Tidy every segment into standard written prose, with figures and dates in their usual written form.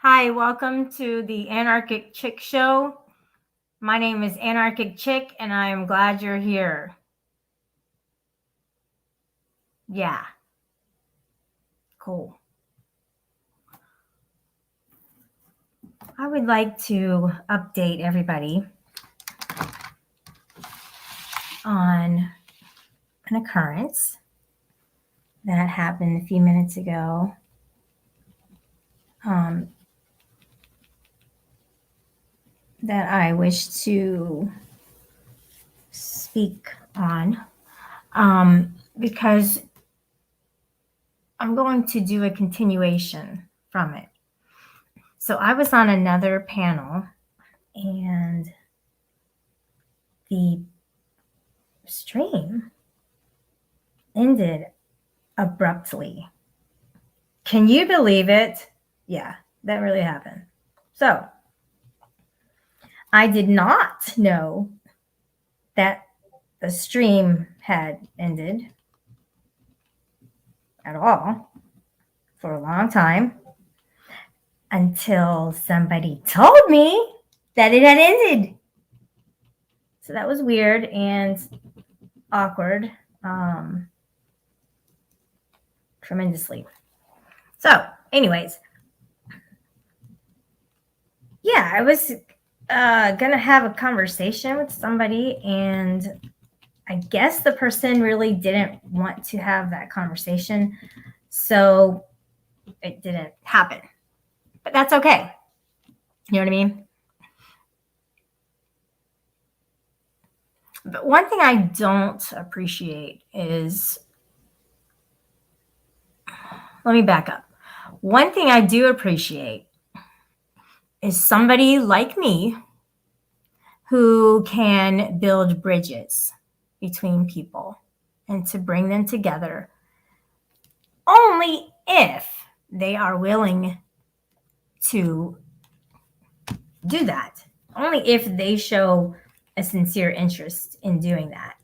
Hi, welcome to the Anarchic Chick Show. My name is Anarchic Chick, and I am glad you're here. Yeah, cool. I would like to update everybody on an occurrence that happened a few minutes ago. That I wish to speak on because I'm going to do a continuation from it. So I was on another panel and the stream ended abruptly. Can you believe it? Yeah, that really happened. So I did not know that the stream had ended at all for a long time until somebody told me that it had ended. So that was weird and awkward, tremendously. So, anyways, yeah, I was gonna have a conversation with somebody, and I guess the person really didn't want to have that conversation, so it didn't happen. But that's okay. You know what I mean? But one thing I don't appreciate is, let me back up. One thing I do appreciate is somebody like me who can build bridges between people and to bring them together only if they are willing to do that. Only if they show a sincere interest in doing that.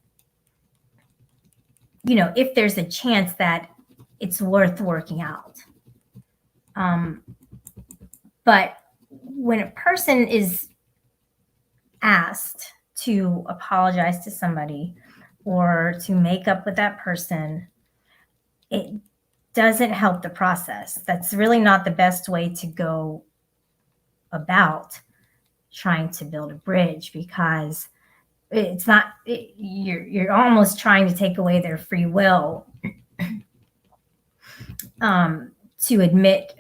You know, if there's a chance that it's worth working out. But when a person is asked to apologize to somebody or to make up with that person, it doesn't help the process. That's really not the best way to go about trying to build a bridge, because it's not, you're almost trying to take away their free will to admit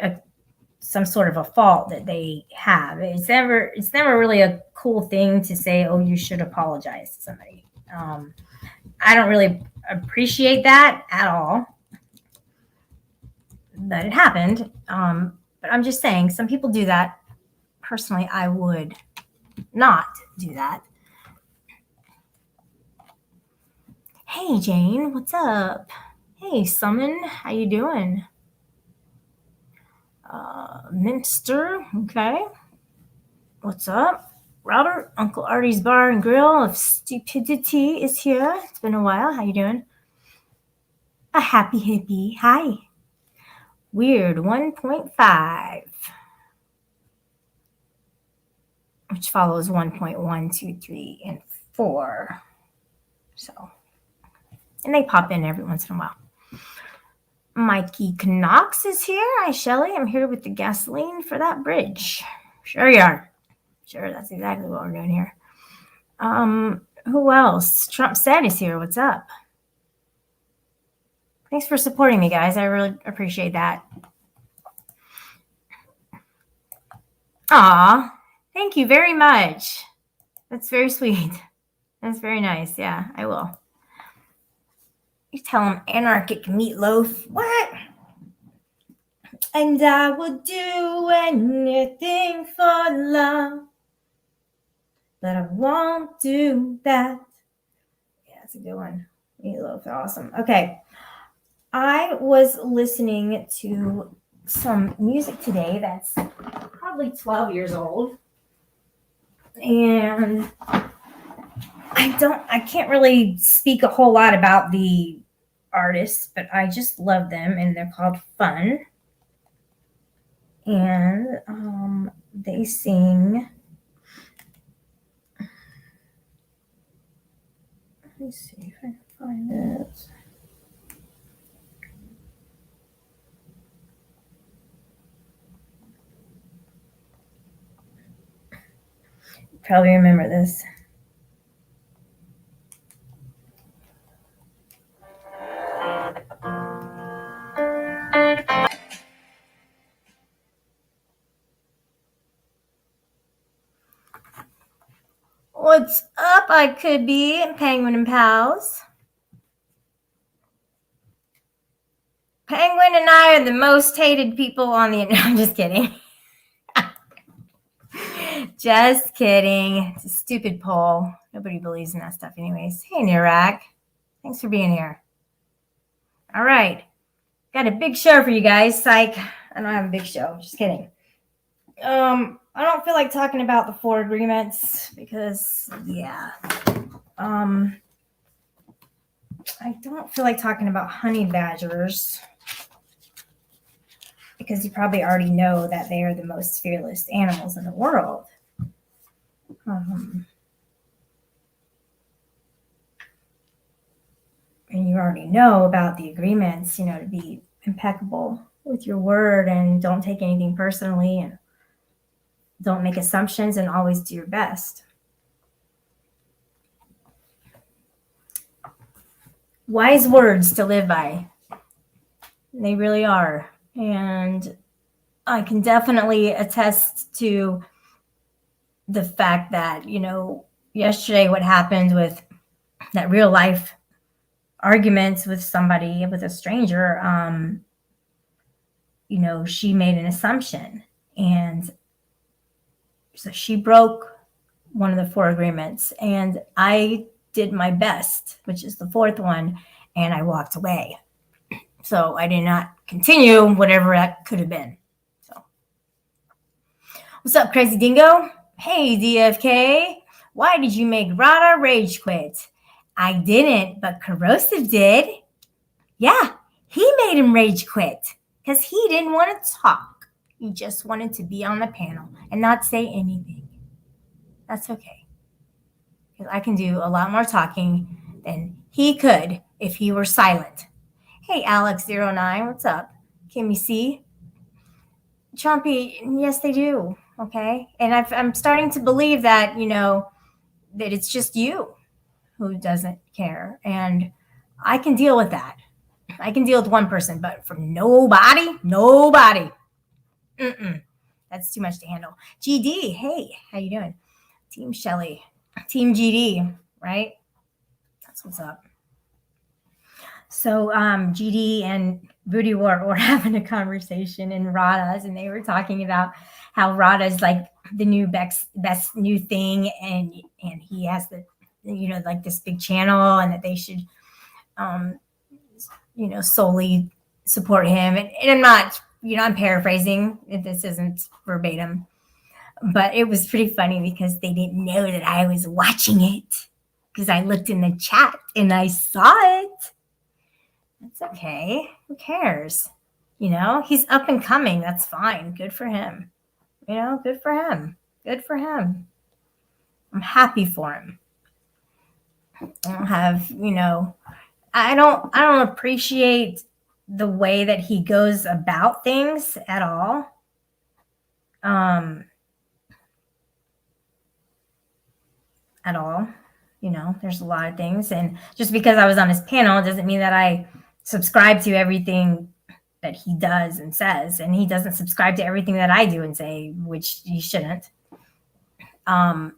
some sort of a fault that they have. It's never really a cool thing to say, oh, you should apologize to somebody. I don't really appreciate that at all, that it happened. But I'm just saying, some people do that. Personally, I would not do that. Hey, Jane, what's up? Hey, Summon, how you doing? Minster, okay. What's up? Robert, Uncle Artie's Bar and Grill of Stupidity is here. It's been a while. How you doing? A happy hippie. Hi. Weird 1.5, which follows 1.1, 2, 3, and 4. So, and they pop in every once in a while. Mikey Knox is here. Hi, Shelly. I'm here with the gasoline for that bridge. Sure you are. Sure, that's exactly what we're doing here. Who else? Trump said is here. What's up? Thanks for supporting me, guys. I really appreciate that. Aw, thank you very much. That's very sweet. That's very nice. Yeah, I will. You tell him anarchic meatloaf. What? And I would do anything for love, but I won't do that. Yeah, that's a good one. Meatloaf, awesome. Okay. I was listening to some music today that's probably 12 years old. And I can't really speak a whole lot about the artists, but I just love them, and they're called Fun. And they sing. Let me see if I can find it. Probably remember this. What's up? I could be Penguin and Pals. Penguin and I are the most hated people on the internet. I'm just kidding. Just kidding. It's a stupid poll. Nobody believes in that stuff anyways. Hey, Nirak. Thanks for being here. All right. Got a big show for you guys. Psych. I don't have a big show. Just kidding. I don't feel like talking about the 4 agreements because, yeah. I don't feel like talking about honey badgers because you probably already know that they are the most fearless animals in the world. And you already know about the agreements, to be impeccable with your word and don't take anything personally and don't make assumptions and always do your best. Wise words to live by. They really are. And I can definitely attest to the fact that, yesterday what happened with that real life arguments with somebody, with a stranger, she made an assumption. And so she broke one of the 4 agreements. And I did my best, which is the 4th one, and I walked away. So I did not continue whatever that could have been. So, what's up, Crazy Dingo? Hey, DFK. Why did you make Rada rage quit? I didn't, but Corrosive did. Yeah, he made him rage quit because he didn't want to talk. He just wanted to be on the panel and not say anything. That's okay. Because I can do a lot more talking than he could if he were silent. Hey, Alex09, what's up? Kimmy C. Chompy, yes, they do. Okay. And I'm starting to believe that, that it's just you who doesn't care. And I can deal with that. I can deal with one person, but for nobody. That's too much to handle. GD, hey, how you doing? Team Shelly, Team GD, right? That's what's up. So GD and Rudy were having a conversation in Rada's, and they were talking about how Rada's like the new best new thing, and he has the like this big channel, and that they should solely support him. And I'm not, I'm paraphrasing. This isn't verbatim, but it was pretty funny because they didn't know that I was watching it because I looked in the chat and I saw it. That's okay. Who cares? He's up and coming. That's fine. Good for him. Good for him. Good for him. I'm happy for him. I don't have, I don't appreciate the way that he goes about things at all. At all. There's a lot of things. And just because I was on his panel doesn't mean that I subscribe to everything that he does and says. And he doesn't subscribe to everything that I do and say, which he shouldn't. But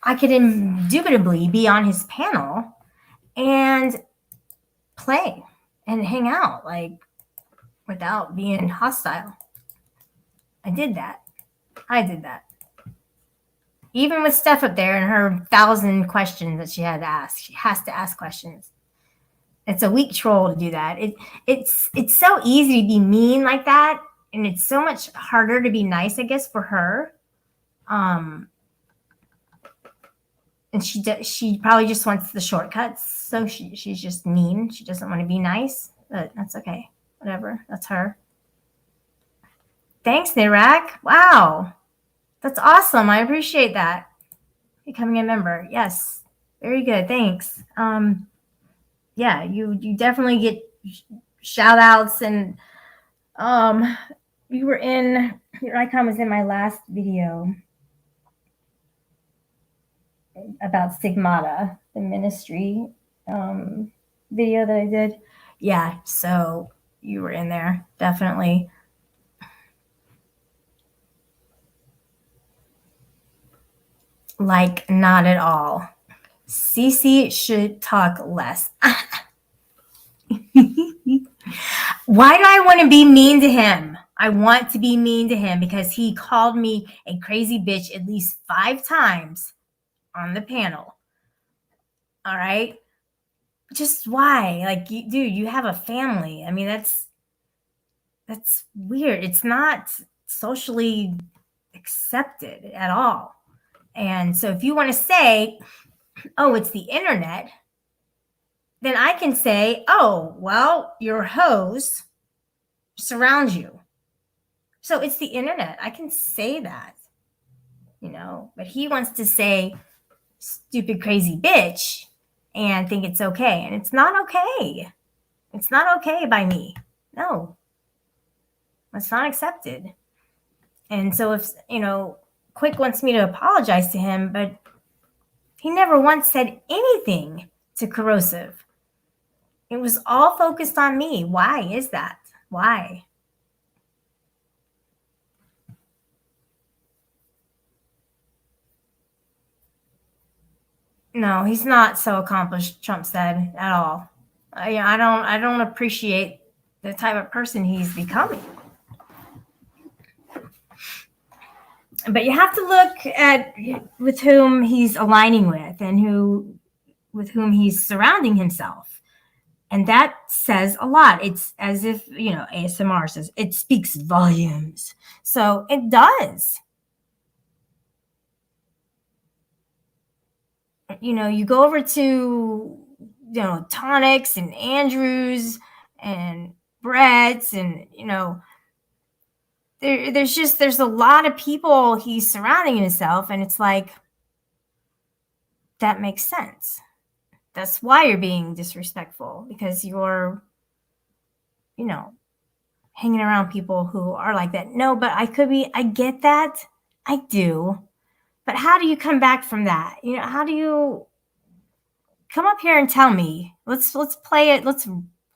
I could indubitably be on his panel and play and hang out, like, without being hostile. I did that. Even with Steph up there and her 1,000 questions that she had to ask. She has to ask questions. It's a weak troll to do that. It's so easy to be mean like that, and it's so much harder to be nice, I guess, for her. And she probably just wants the shortcuts, so she's just mean. She doesn't want to be nice, but that's okay. whatever. That's her. Thanks, Nirak. Wow. That's awesome. I appreciate that. Becoming a member. Yes. Very good. Thanks. Yeah, you definitely get shout outs, and you were in, your icon was in my last video about Stigmata, the ministry video that I did. Yeah, so you were in there, definitely. Like, not at all. Cece should talk less. Why do I want to be mean to him? I want to be mean to him because he called me a crazy bitch at least 5 times on the panel. All right? Just why? Like, dude, you have a family. I mean, that's weird. It's not socially accepted at all. And so if you want to say, oh, it's the internet, then I can say, oh, well, your hoes surround you. So it's the internet. I can say that, but he wants to say stupid, crazy bitch and think it's okay. And it's not okay. It's not okay by me. No, it's not accepted. And so if, Quick wants me to apologize to him, but he never once said anything to Corrosive. It was all focused on me. Why is that? Why? No, he's not so accomplished, Trump said, at all. I don't appreciate the type of person he's becoming. But you have to look at with whom he's aligning with and with whom he's surrounding himself. And that says a lot. It's as if, ASMR says, it speaks volumes. So it does. You go over to, Tonics and Andrews and Brett's and, there's a lot of people he's surrounding himself, and it's like, that makes sense. That's why you're being disrespectful, because you're, hanging around people who are like that. No, but I get that. I do. But how do you come back from that? How do you come up here and tell me, let's play it. Let's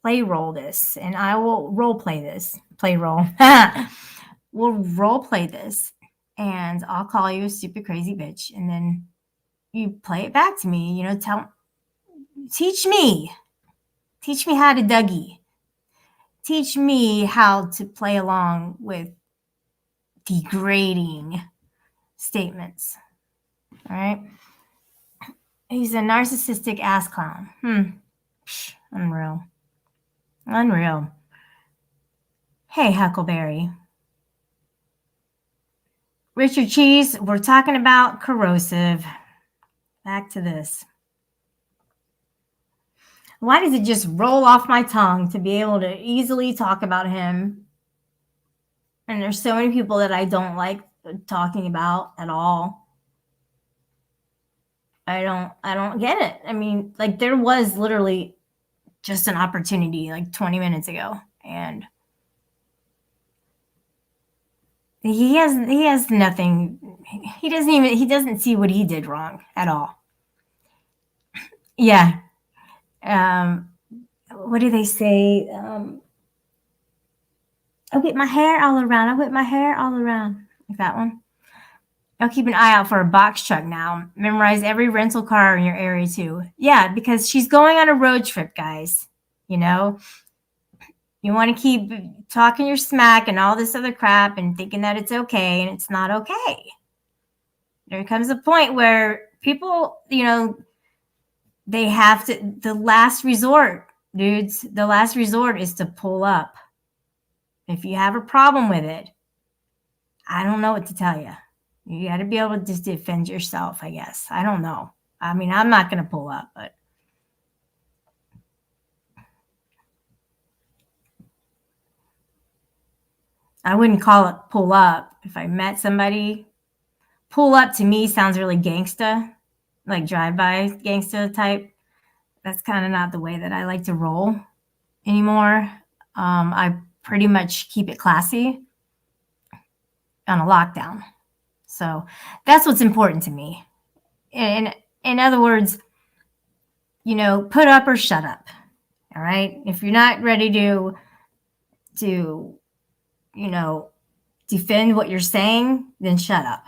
play roll this, and I will role play this. Play roll. We'll role play this, and I'll call you a stupid crazy bitch, and then you play it back to me. Teach me how to Dougie. Teach me how to play along with degrading statements. All right. He's a narcissistic ass clown. Unreal. Hey, Huckleberry. Richard Cheese, we're talking about Corrosive. Back to this. Why does it just roll off my tongue to be able to easily talk about him? And there's so many people that I don't like talking about at all. I don't get it. I mean, like, there was literally just an opportunity like 20 minutes ago, and he has nothing. He doesn't see what he did wrong at all. Yeah. What do they say? I whip my hair all around. Like that one. I'll keep an eye out for a box truck now. Memorize every rental car in your area too. Yeah, because she's going on a road trip, guys. You want to keep talking your smack and all this other crap and thinking that it's okay, and it's not okay. There comes a point where people, they have to, the last resort, dudes, the last resort is to pull up. If you have a problem with it, I don't know what to tell you. You got to be able to just defend yourself, I guess. I don't know. I mean, I'm not going to pull up, but I wouldn't call it pull up. If I met somebody, pull up to me sounds really gangsta, like drive-by gangsta type. That's kind of not the way that I like to roll anymore. I pretty much keep it classy on a lockdown. So that's what's important to me. In other words, put up or shut up. All right. If you're not ready to, defend what you're saying, then shut up.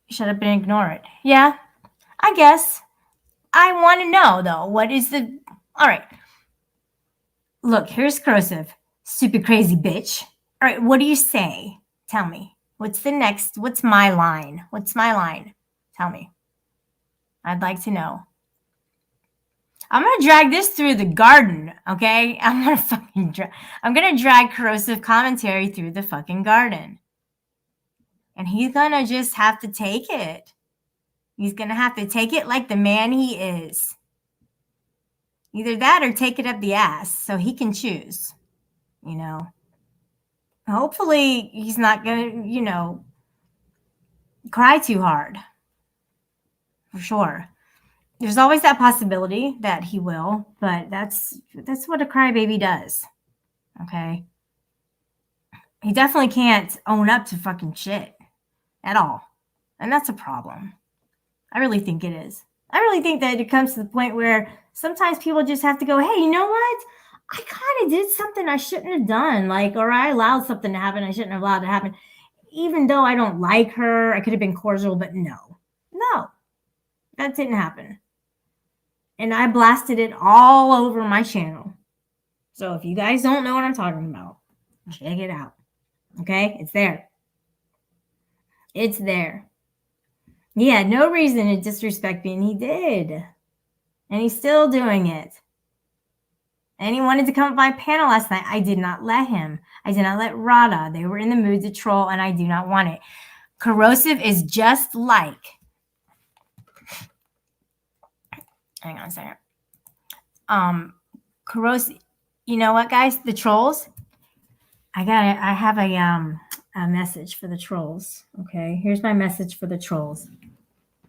Shut up and ignore it. Yeah, I guess. I want to know though, all right. Look, here's Corrosive. Stupid crazy bitch. All right, what do you say? Tell me. What's my line? What's my line? Tell me. I'd like to know. I'm gonna drag this through the garden, okay? I'm gonna drag Corrosive commentary through the fucking garden. And he's gonna just have to take it. He's gonna have to take it like the man he is. Either that or take it up the ass, so he can choose. Hopefully he's not gonna, cry too hard. For sure. There's always that possibility that he will, but that's what a crybaby does. Okay. He definitely can't own up to fucking shit at all. And that's a problem. I really think it is. I really think that it comes to the point where sometimes people just have to go, hey, you know what? I kind of did something I shouldn't have done. Or I allowed something to happen I shouldn't have allowed to happen. Even though I don't like her, I could have been cordial, but no, that didn't happen. And I blasted it all over my channel. So if you guys don't know what I'm talking about, check it out. Okay? It's there. It's there. He had no reason to disrespect me, and he did. And he's still doing it. And he wanted to come to my panel last night. I did not let him. I did not let Rada. They were in the mood to troll, and I do not want it. Corrosive is just like... Hang on a second. Corrosive... You know what, guys? The trolls... I have a message for the trolls. Okay, here's my message for the trolls.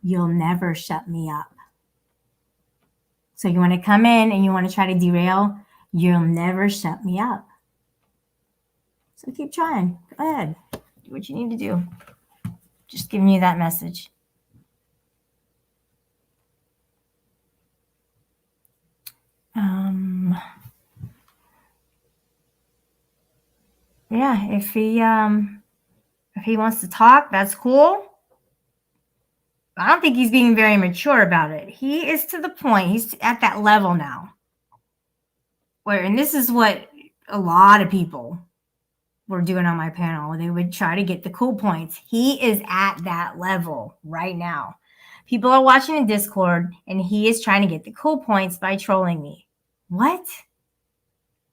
You'll never shut me up. So you want to come in and you want to try to derail, you'll never shut me up. So keep trying. Go ahead. Do what you need to do. Just giving you that message. Yeah, if he wants to talk, that's cool. I don't think he's being very mature about it. He is to the point. He's at that level now. And this is what a lot of people were doing on my panel. They would try to get the cool points. He is at that level right now. People are watching in Discord, and he is trying to get the cool points by trolling me. What?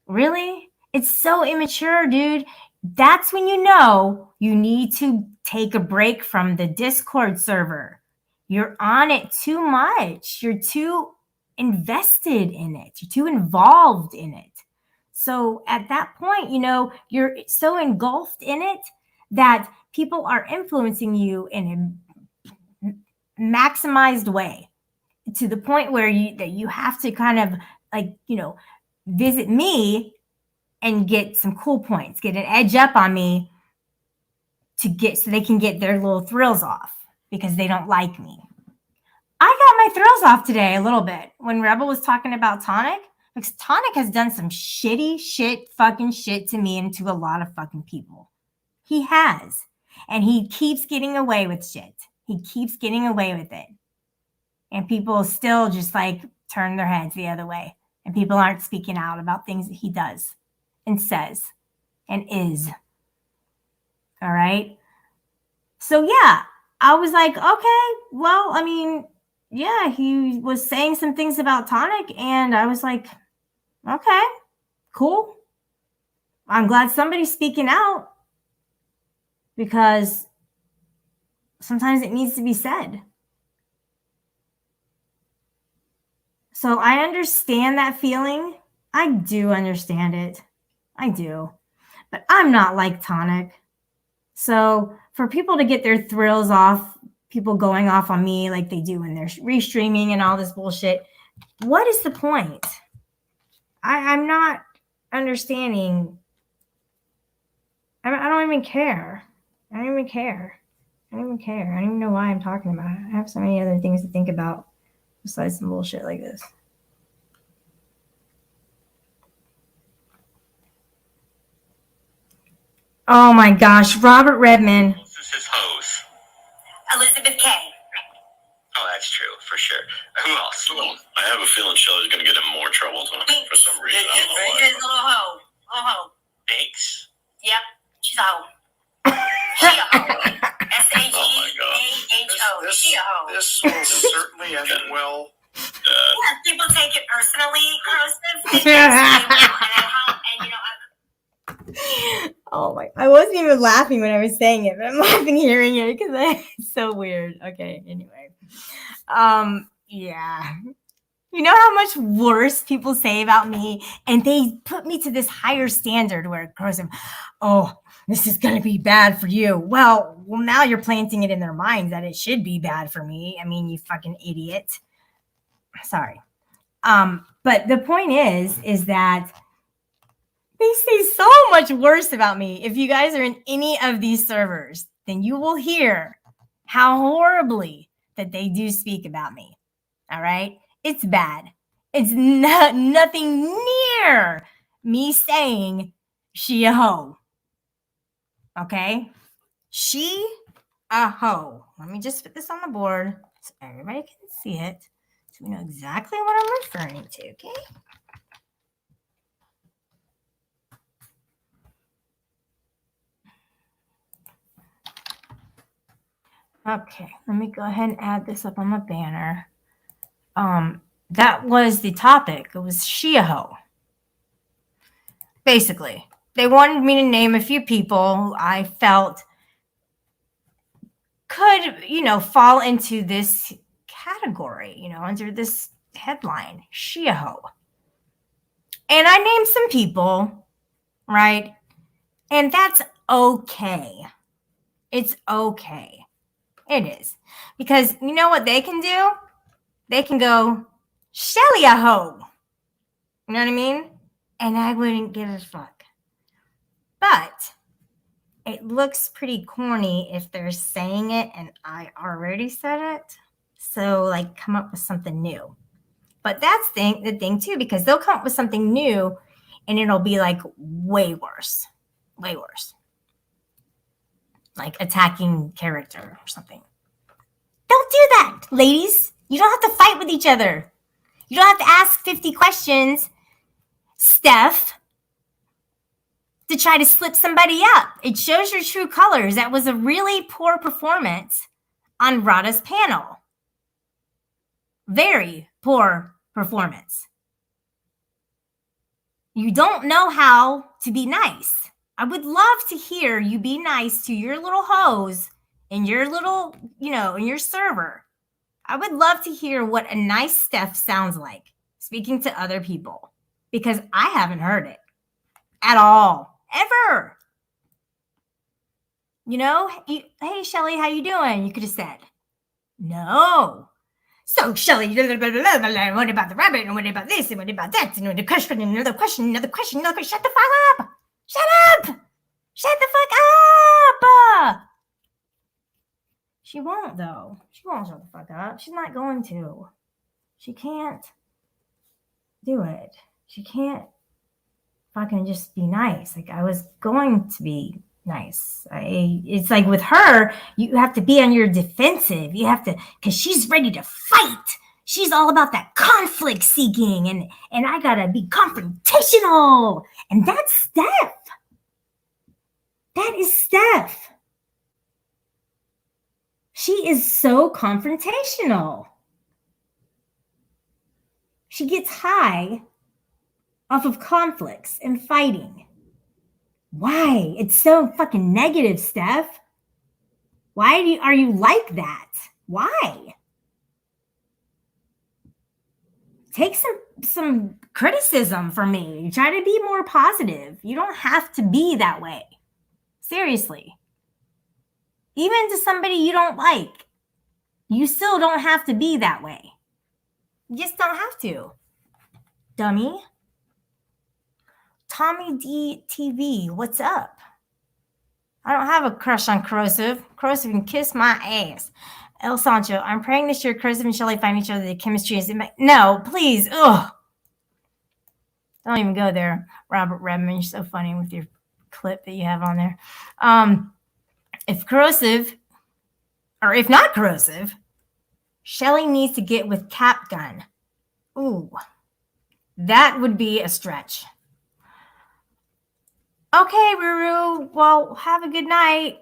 Really? It's so immature, dude. That's when you know you need to take a break from the Discord server. You're on it too much. You're too invested in it. You're too involved in it. So at that point, you're so engulfed in it that people are influencing you in a maximized way to the point where you have to kind of visit me and get some cool points, get an edge up on me so they can get their little thrills off because they don't like me. I got my thrills off today a little bit when Rebel was talking about Tonic, because Tonic has done some fucking shit to me and to a lot of fucking people. He has. And he keeps getting away with shit. He keeps getting away with it. And people still just turn their heads the other way. And people aren't speaking out about things that he does and says and is. All right. So yeah, I was like, okay, well, I mean, yeah, he was saying some things about Tonic, and I was like, okay, cool. I'm glad somebody's speaking out because sometimes it needs to be said. So I understand that feeling. I do understand it. I do. But I'm not like Tonic. So for people to get their thrills off, people going off on me like they do when they're restreaming and all this bullshit, what is the point? I'm not understanding. I don't even care. I don't even care. I don't even care. I don't even know why I'm talking about it. I have so many other things to think about besides some bullshit like this. Oh my gosh, Robert Redman. This is his hose. Elizabeth K. Oh, that's true, for sure. Who else? Well, I have a feeling Shelly's going to get in more trouble tonight for some reason. I don't know why. There's a little hoe. Little hoe. Bakes? Yep. She's a hoe. She a hoe. S-H-E-A-H-O. She a hoe. This will certainly end well. Yeah, people take it personally, Corrosive. And you know, Oh my! I wasn't even laughing when I was saying it, but I'm laughing hearing it because it's so weird. Okay, anyway, yeah, you know how much worse people say about me, and they put me to this higher standard where Corrosive, oh, this is gonna be bad for you. Well, now you're planting it in their minds that it should be bad for me. I mean, you fucking idiot. Sorry, but the point is that they say so much worse about me. If you guys are in any of these servers, then you will hear how horribly that they do speak about me. All right? It's bad. It's nothing near me saying she a hoe. Okay? She a hoe. Let me just put this on the board so everybody can see it. So we know exactly what I'm referring to, okay? Okay, let me go ahead and add this up on my banner. That was the topic. It was she a hoe. Basically, they wanted me to name a few people I felt could, fall into this category, under this headline, she a hoe. And I named some people, right? And that's okay. It's okay. It is. Because you know what they can do? They can go, Shelly a hoe. You know what I mean? And I wouldn't give a fuck. But it looks pretty corny if they're saying it and I already said it. So, like, come up with something new. But that's the thing, too, because they'll come up with something new and it'll be, like, way worse. Way worse. Like attacking character or something. Don't do that, ladies. You don't have to fight with each other. You don't have to ask 50 questions, Steph, to try to slip somebody up. It shows your true colors. That was a really poor performance on Rada's panel. Very poor performance. You don't know how to be nice. I would love to hear you be nice to your little hoes in your little, in your server. I would love to hear what a nice Steph sounds like speaking to other people because I haven't heard it at all, ever. Hey, Shelly, how you doing? You could have said, no. So, Shelly, what about the rabbit? And what about this? And what about that? And another question, another question, another question, another question. Shut the fuck up. Shut up. Shut the fuck up. She won't, though. She won't shut the fuck up. She's not going to. She can't do it. She can't fucking just be nice. Like, I was going to be nice. It's like with her, you have to be on your defensive. You have to, because she's ready to fight. She's all about that conflict seeking, and I gotta be confrontational. And that's Steph. That is Steph. She is so confrontational. She gets high off of conflicts and fighting. Why? It's so fucking negative, Steph. Why are you like that? Why? Take some some criticism from me. Try to be more positive. You don't have to be that way. Seriously. Even to somebody you don't like, you still don't have to be that way. You just don't have to. Dummy. Tommy D TV, what's up? I don't have a crush on Corrosive. Corrosive can kiss my ass. El Sancho, I'm praying this year Corrosive and Shelly find each other. The chemistry is... No, please. Ugh. Don't even go there. Robert Redmond, you're so funny with your clip that you have on there. If Corrosive, or if not Corrosive, Shelly needs to get with Cap Gun. Ooh, that would be a stretch. Okay, Ruru. Well, have a good night.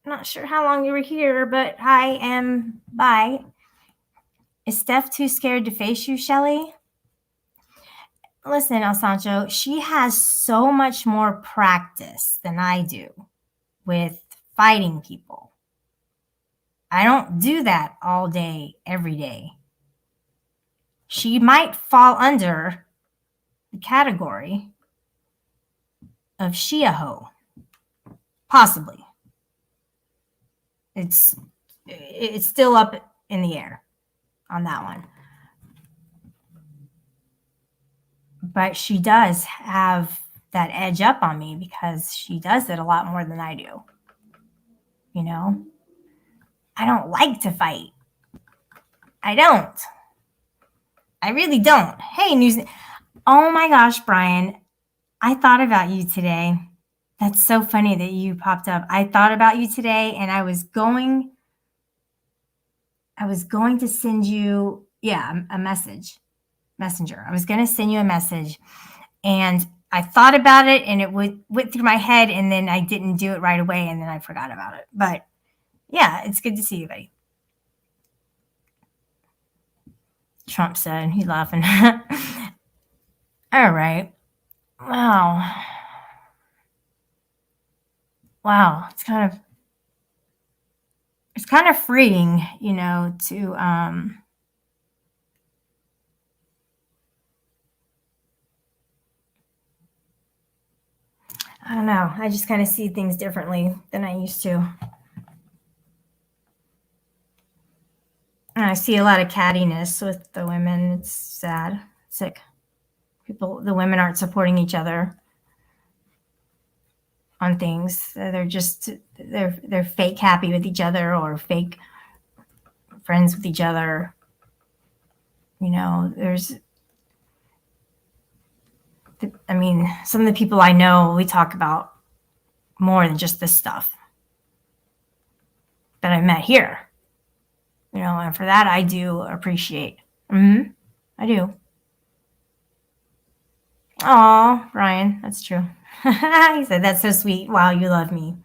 Not sure how long you were here, but I am. Bye. Is Steph too scared to face you, Shelly? Listen, El Sancho, she has so much more practice than I do with fighting people. I don't do that all day, every day. She might fall under the category of Shia-ho. Possibly. It's still up in the air on that one. But she does have that edge up on me because she does it a lot more than I do. You know? I don't like to fight. I don't. I really don't. Hey, news. Oh my gosh, Brian. I thought about you today. That's so funny that you popped up. I thought about you today and I was going to send you, a messenger. I was going to send you a message and I thought about it and it went through my head and then I didn't do it right away and then I forgot about it. But yeah, it's good to see you, buddy. Trump said, he's laughing. All right. Wow. It's kind of freeing, to I don't know. I just kind of see things differently than I used to. And I see a lot of cattiness with the women. It's sad. It's like the women aren't supporting each other on things. They're fake happy with each other or fake friends with each other. Some of the people I know, we talk about more than just this stuff that I met here. And for that, I do appreciate. I do. Oh, Ryan, that's true. He said, that's so sweet. Wow, you love me.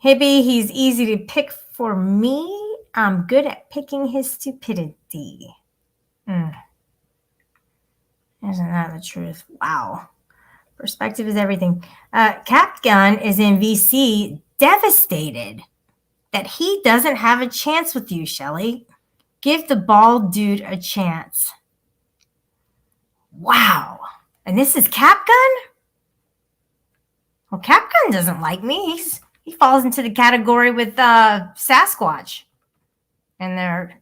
Hippie, he's easy to pick for me. I'm good at picking his stupidity. Isn't that the truth? Wow. Perspective is everything. Cap Gun is in VC, devastated that he doesn't have a chance with you, Shelly. Give the bald dude a chance. Wow. And this is Cap Gun? Well, Cap Gun doesn't like me. He falls into the category with Sasquatch. And they're,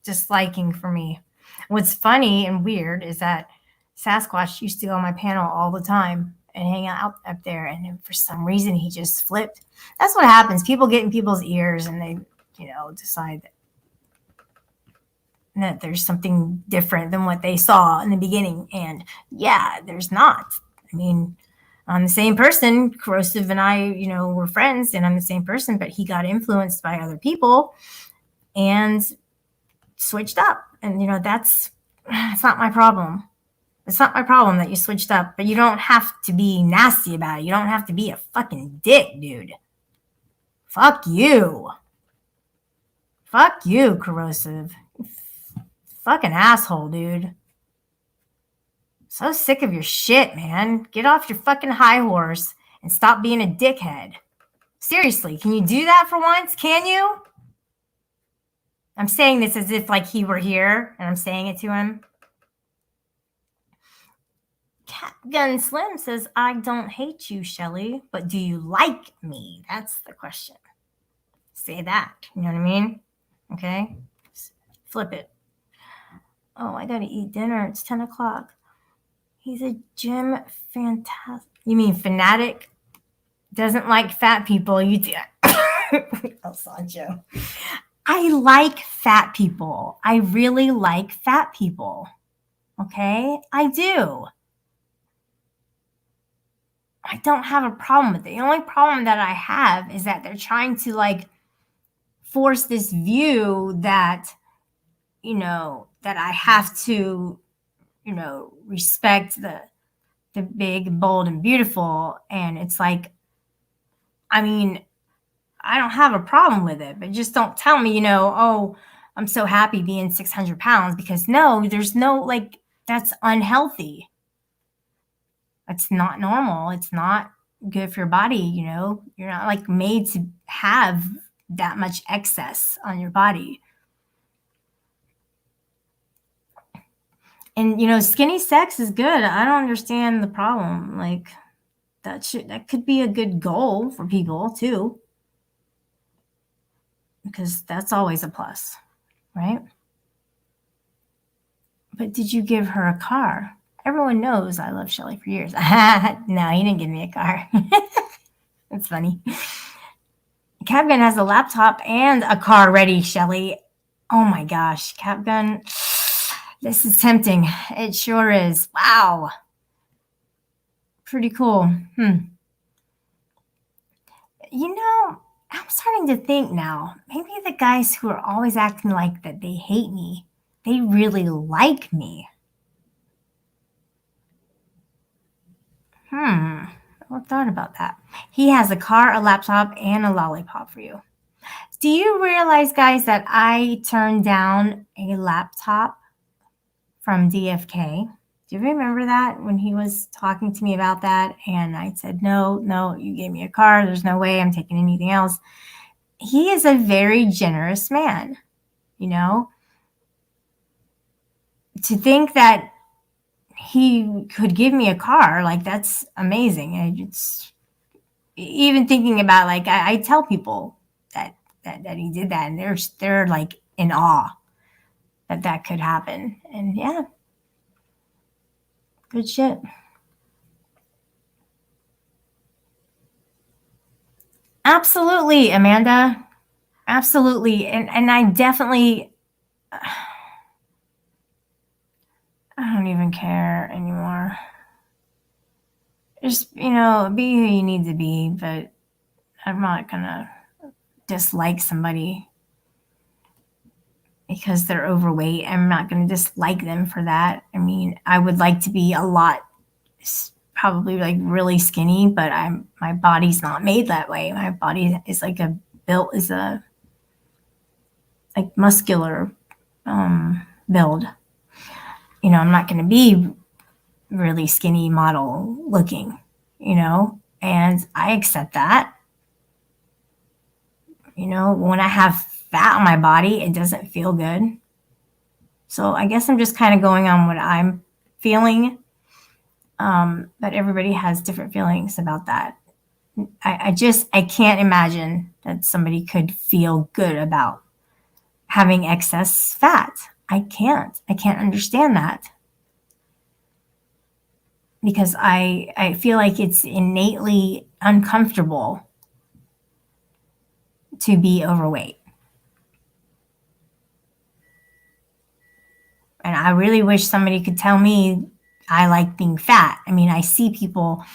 disliking for me. What's funny and weird is that Sasquatch used to go on my panel all the time and hang out up there. And then for some reason, he just flipped. That's what happens. People get in people's ears and they, decide that there's something different than what they saw in the beginning. And yeah, there's not. I'm the same person. Corrosive and I, were friends and I'm the same person, but he got influenced by other people and switched up. And, it's not my problem. It's not my problem that you switched up, but you don't have to be nasty about it. You don't have to be a fucking dick, dude. Fuck you. Fuck you, Corrosive. Fucking asshole, dude. So sick of your shit, man. Get off your fucking high horse and stop being a dickhead. Seriously, can you do that for once? Can you? I'm saying this as if like he were here and I'm saying it to him. Gun Slim says, I don't hate you, Shelly, but do you like me? That's the question. Say that. You know what I mean? Okay. Flip it. Oh, I got to eat dinner. It's 10 o'clock. He's a gym fantastic. You mean fanatic? Doesn't like fat people. You do. El Sancho. I like fat people. I really like fat people. Okay? I do. I don't have a problem with it. The only problem that I have is that they're trying to like force this view that, you know, that I have to, you know, respect the big, bold, and beautiful. And it's like, I mean, I don't have a problem with it, but just don't tell me, you know, oh, I'm so happy being 600 pounds, because no, there's no, like, that's unhealthy. It's not normal. It's not good for your body. You know, you're not like made to have that much excess on your body. And, you know, skinny sex is good. I don't understand the problem. Like that could be a good goal for people too, because that's always a plus, right? But did you give her a car? Everyone knows I love Shelly for years. No, he didn't give me a car. That's funny. Capgun has a laptop and a car ready, Shelly. Oh my gosh, Capgun. This is tempting. It sure is. Wow. Pretty cool. You know, I'm starting to think now, maybe the guys who are always acting like that they hate me, they really like me. I thought about that. He has a car, a laptop, and a lollipop for you. Do you realize, guys, that I turned down a laptop from DFK? Do you remember that when he was talking to me about that? And I said, no, you gave me a car. There's no way I'm taking anything else. He is a very generous man, you know? To think that he could give me a car, like, that's amazing. And it's even thinking about, like, I tell people that he did that, and they're like in awe that could happen. And yeah, good shit. Absolutely, Amanda. Absolutely. And I definitely, I don't even care anymore. Just, you know, be who you need to be, but I'm not gonna dislike somebody because they're overweight. I'm not gonna dislike them for that. I mean, I would like to be a lot, probably like really skinny, but my body's not made that way. My body is like a like muscular build. You know, I'm not going to be really skinny model looking, you know, and I accept that. You know, when I have fat on my body, it doesn't feel good. So I guess I'm just kind of going on what I'm feeling. But everybody has different feelings about that. I can't imagine that somebody could feel good about having excess fat. I can't understand that, because I feel like it's innately uncomfortable to be overweight. And I really wish somebody could tell me I like being fat. I mean, I see people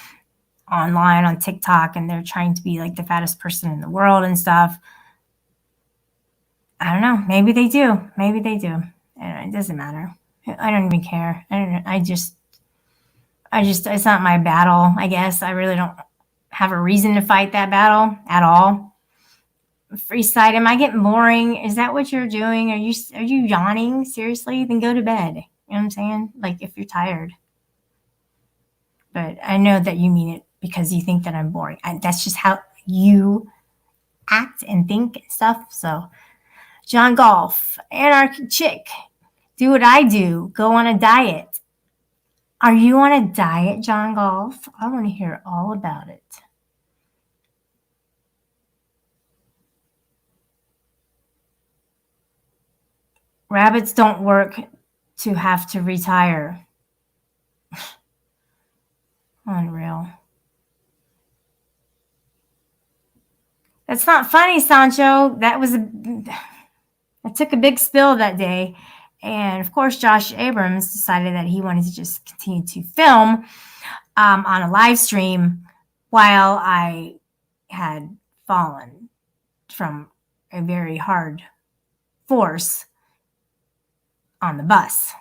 online on TikTok and they're trying to be like the fattest person in the world and stuff. I don't know. Maybe they do. And it doesn't matter. I don't even care. I just, it's not my battle, I guess. I really don't have a reason to fight that battle at all. Freeside, am I getting boring? Is that what you're doing? Are you yawning? Seriously? Then go to bed. You know what I'm saying? Like, if you're tired. But I know that you mean it because you think that I'm boring. That's just how you act and think and stuff. So John Golf, anarchy chick, do what I do, go on a diet. Are you on a diet, John Golf? I want to hear all about it. Rabbits don't work to have to retire. Unreal. That's not funny, Sancho. I took a big spill that day. And of course, Josh Abrams decided that he wanted to just continue to film on a live stream while I had fallen from a very hard force on the bus.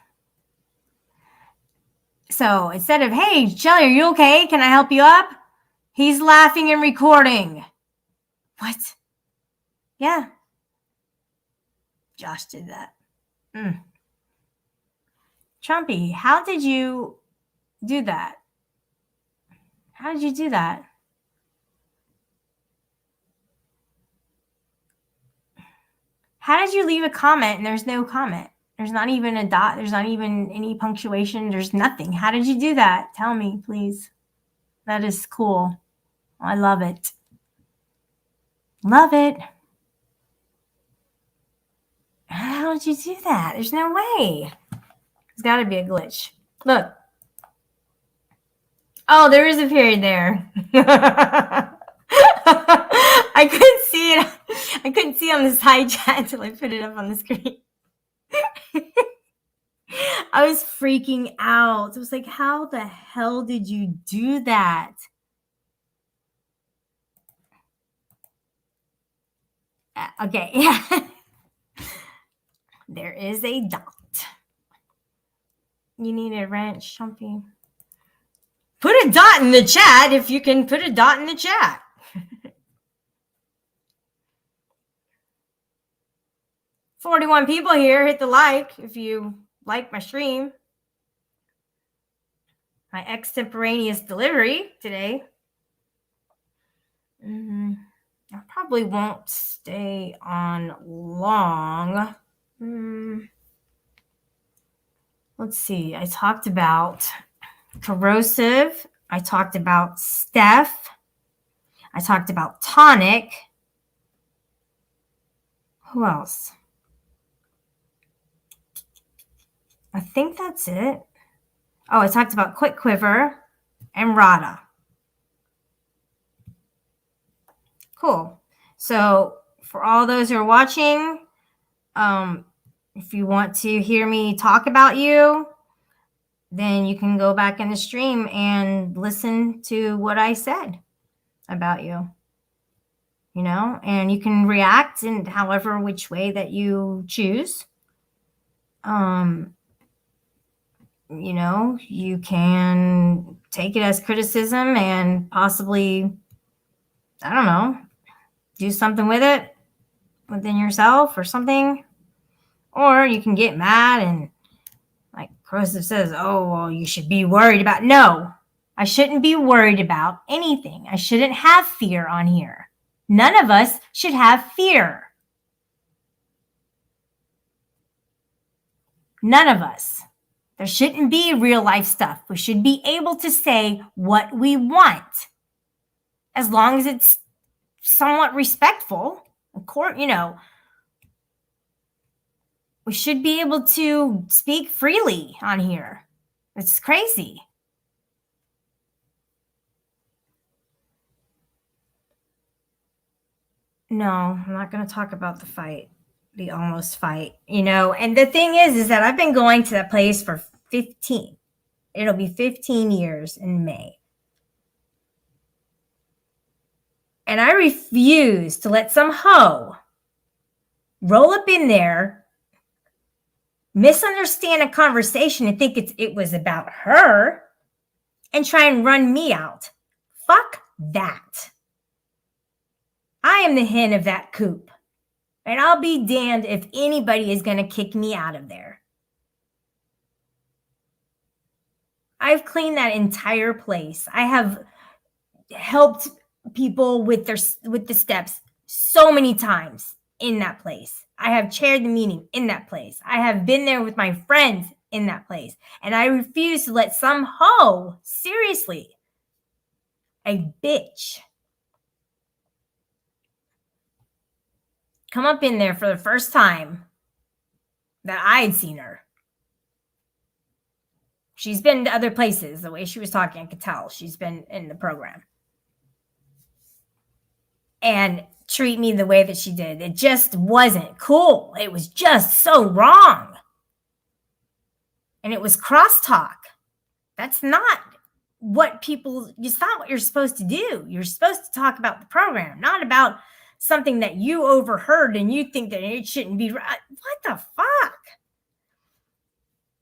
So instead of, hey, Shelly, are you okay? Can I help you up? He's laughing and recording. What? Yeah. Josh did that. Trumpy, how did you do that? How did you do that? How did you leave a comment and there's no comment? There's not even a dot. There's not even any punctuation. There's nothing. How did you do that? Tell me, please. That is cool. I love it. Love it. How did you do that? There's no way. There's got to be a glitch. Look. Oh, there is a period there. I couldn't see it. I couldn't see on the side chat until I put it up on the screen. I was freaking out. I was like, how the hell did you do that? Okay, yeah. There is a dot. You need a wrench, Chumpy. Put a dot in the chat if you can put a dot in the chat. 41 people here. Hit the like if you like my stream. My extemporaneous delivery today. I probably won't stay on long. Let's see. I talked about Corrosive. I talked about Steph. I talked about Tonic. Who else? I think that's it. Oh, I talked about Quick Quiver and Rada. Cool. So for all those who are watching, if you want to hear me talk about you, then you can go back in the stream and listen to what I said about you. You know, and you can react in however which way that you choose. You know, you can take it as criticism and possibly, I don't know, do something with it within yourself or something. Or you can get mad and, like Corrosive says, oh, well, you should be worried about. No, I shouldn't be worried about anything. I shouldn't have fear on here. None of us should have fear. None of us. There shouldn't be real life stuff. We should be able to say what we want, as long as it's somewhat respectful. Of course, you know, we should be able to speak freely on here. It's crazy. No, I'm not going to talk about the fight. The almost fight, you know. And the thing is that I've been going to that place for 15. It'll be 15 years in May. And I refuse to let some hoe roll up in there, misunderstand a conversation and think it was about her and try and run me out. Fuck that. I am the hen of that coop. And I'll be damned if anybody is going to kick me out of there. I've cleaned that entire place. I have helped people with the steps so many times. in that place. I have chaired the meeting in that place. I have been there with my friends in that place. And I refuse to let some hoe, seriously, a bitch, come up in there for the first time that I had seen her. She's been to other places. The way she was talking, I could tell she's been in the program. And treat me the way that she did. It just wasn't cool. It was just so wrong. And it was crosstalk. That's not what it's not what you're supposed to do. You're supposed to talk about the program, not about something that you overheard and you think that it shouldn't be right. What the fuck?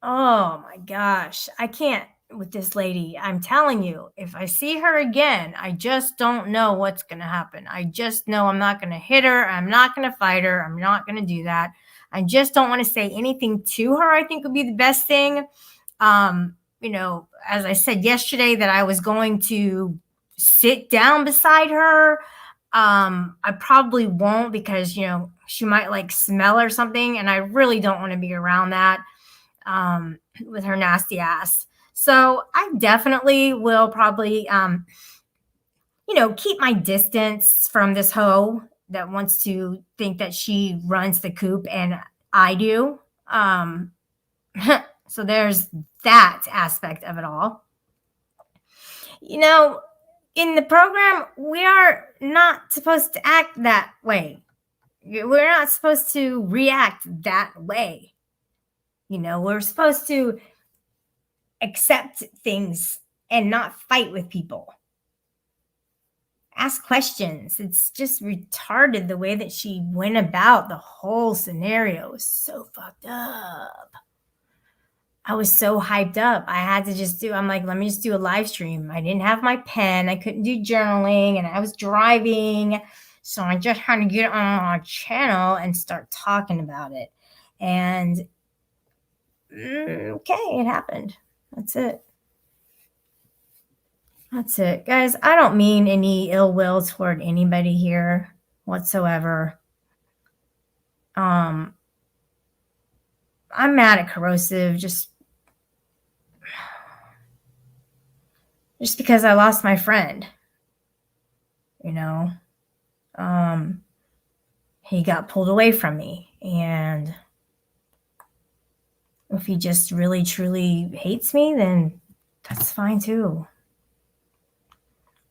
Oh my gosh. I can't with this lady. I'm telling you, if I see her again, I just don't know what's going to happen. I just know I'm not going to hit her. I'm not going to fight her. I'm not going to do that. I just don't want to say anything to her. I think would be the best thing. As I said yesterday, that I was going to sit down beside her. I probably won't because, she might like smell or something. And I really don't want to be around that with her nasty ass. So I definitely will probably, keep my distance from this hoe that wants to think that she runs the coop and I do. So there's that aspect of it all. In the program, we are not supposed to act that way. We're not supposed to react that way. We're supposed to accept things and not fight with people. Ask questions. It's just retarded the way that she went about the whole scenario. It was so fucked up. I was so hyped up. I had to I'm like, let me just do a live stream. I didn't have my pen. I couldn't do journaling and I was driving. So I just had to get on our channel and start talking about it. And okay, it happened. That's it. That's it. Guys, I don't mean any ill will toward anybody here whatsoever. I'm mad at Corrosive just because I lost my friend. He got pulled away from me. And if he just really, truly hates me, then that's fine too.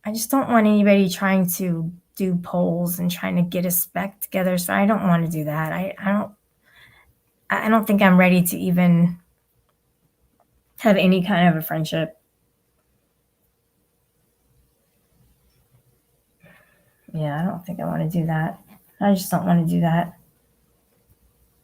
I just don't want anybody trying to do polls and trying to get us back together. So I don't want to do that. I don't think I'm ready to even have any kind of a friendship. Yeah, I don't think I want to do that. I just don't want to do that.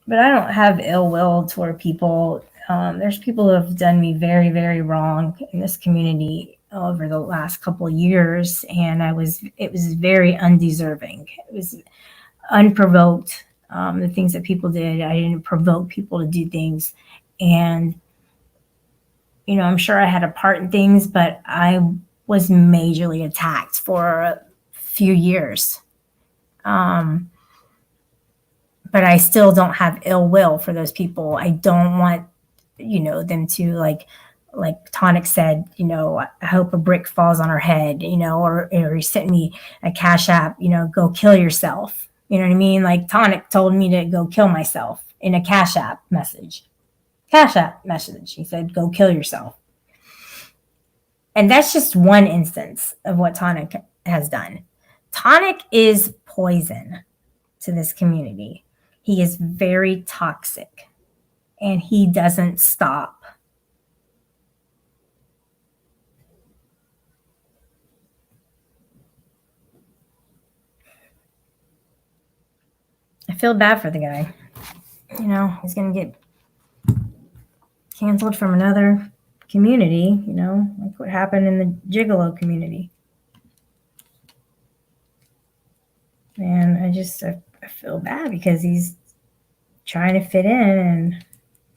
But I don't have ill will toward people. There's people who have done me very, very wrong in this community over the last couple of years, and it was very undeserving. It was unprovoked. The things that people did, I didn't provoke people to do things, and I'm sure I had a part in things, but I was majorly attacked for a few years. But I still don't have ill will for those people. I don't want, them to like Tonic said, I hope a brick falls on her head, or he sent me a Cash App, go kill yourself. You know what I mean? Like Tonic told me to go kill myself in a Cash App message. He said, go kill yourself. And that's just one instance of what Tonic has done. Tonic is poison to this community. He is very toxic and he doesn't stop. I feel bad for the guy. He's going to get canceled from another community, like what happened in the Gigolo community. And I feel bad because he's trying to fit in and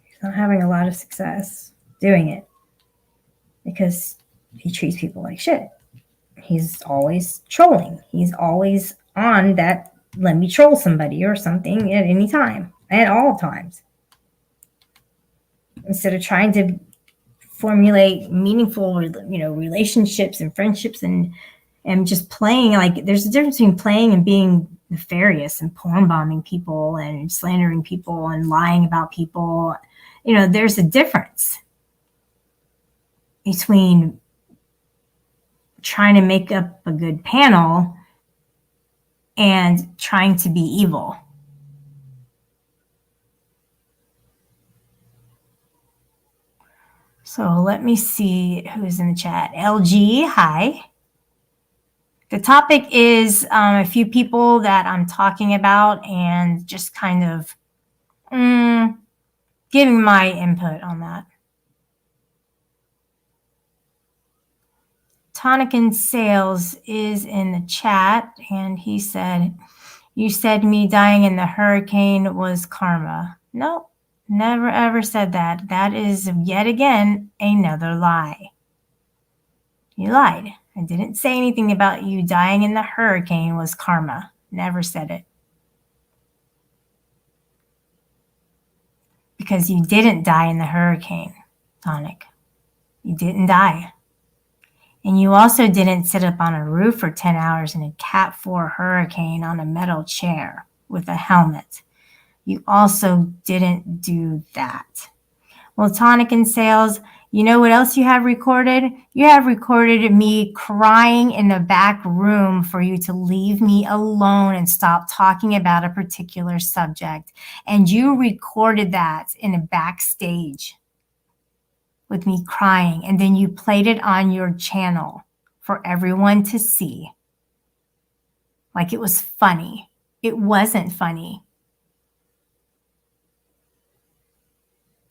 he's not having a lot of success doing it because he treats people like shit. He's always trolling. He's always on that let me troll somebody or something at any time, at all times. Instead of trying to formulate meaningful, relationships and friendships and just playing. Like, there's a difference between playing and being nefarious and porn bombing people and slandering people and lying about people. There's a difference between trying to make up a good panel and trying to be evil. So let me see who's in the chat. LG, hi. The topic is a few people that I'm talking about and just kind of giving my input on that. Tonic and Sales is in the chat, and he said, "You said me dying in the hurricane was karma." Nope, never ever said that. That is yet again another lie. You lied. I didn't say anything about you dying in the hurricane was karma. Never said it. Because you didn't die in the hurricane, Tonic. You didn't die. And you also didn't sit up on a roof for 10 hours in a Cat 4 hurricane on a metal chair with a helmet. You also didn't do that. Well, Tonic and Sales, you know what else you have recorded? You have recorded me crying in the back room for you to leave me alone and stop talking about a particular subject. And you recorded that in a backstage with me crying. And then you played it on your channel for everyone to see. Like it was funny. It wasn't funny.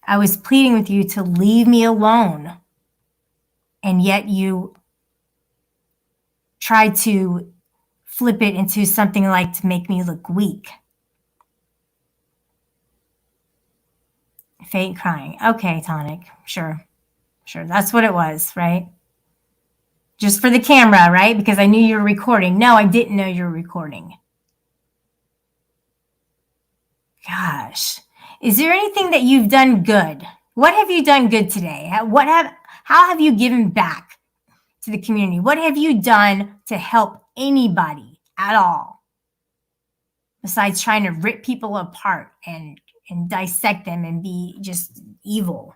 I was pleading with you to leave me alone. And yet you tried to flip it into something like to make me look weak. Fake crying. Okay, Tonic. Sure. That's what it was, right? Just for the camera, right? Because I knew you were recording. No, I didn't know you were recording. Gosh. Is there anything that you've done good? What have you done good today? How have you given back to the community? What have you done to help anybody at all? Besides trying to rip people apart and dissect them and be just evil.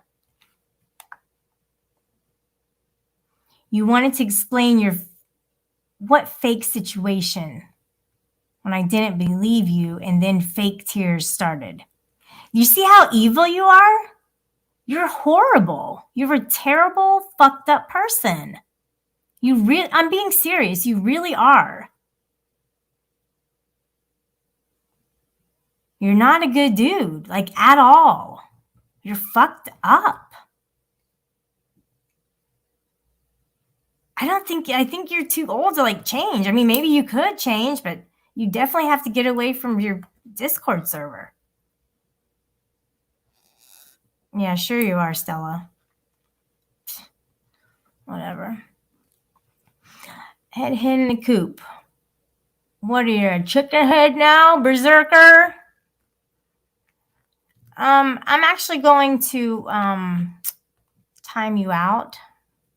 You wanted to explain what fake situation when I didn't believe you, and then fake tears started. You see how evil you are? You're horrible. You're a terrible, fucked up person. I'm being serious. You really are. You're not a good dude, like at all. You're fucked up. I think you're too old to like change. I mean, maybe you could change, but you definitely have to get away from your Discord server. Yeah, sure you are, Stella. Whatever. Head in the coop. What are you, a chicken head now, berserker? I'm actually going to time you out.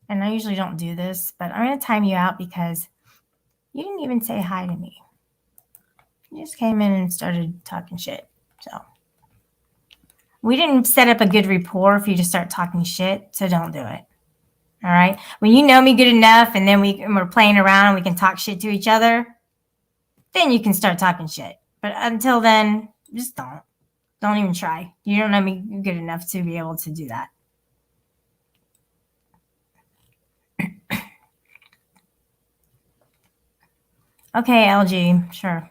And I usually don't do this, but I'm going to time you out because you didn't even say hi to me. You just came in and started talking shit. So we didn't set up a good rapport for you to start talking shit, so don't do it. All right? When you know me good enough and then we're playing around and we can talk shit to each other, then you can start talking shit. But until then, just don't. Don't even try. You don't know me good enough to be able to do that. Okay, LG, sure.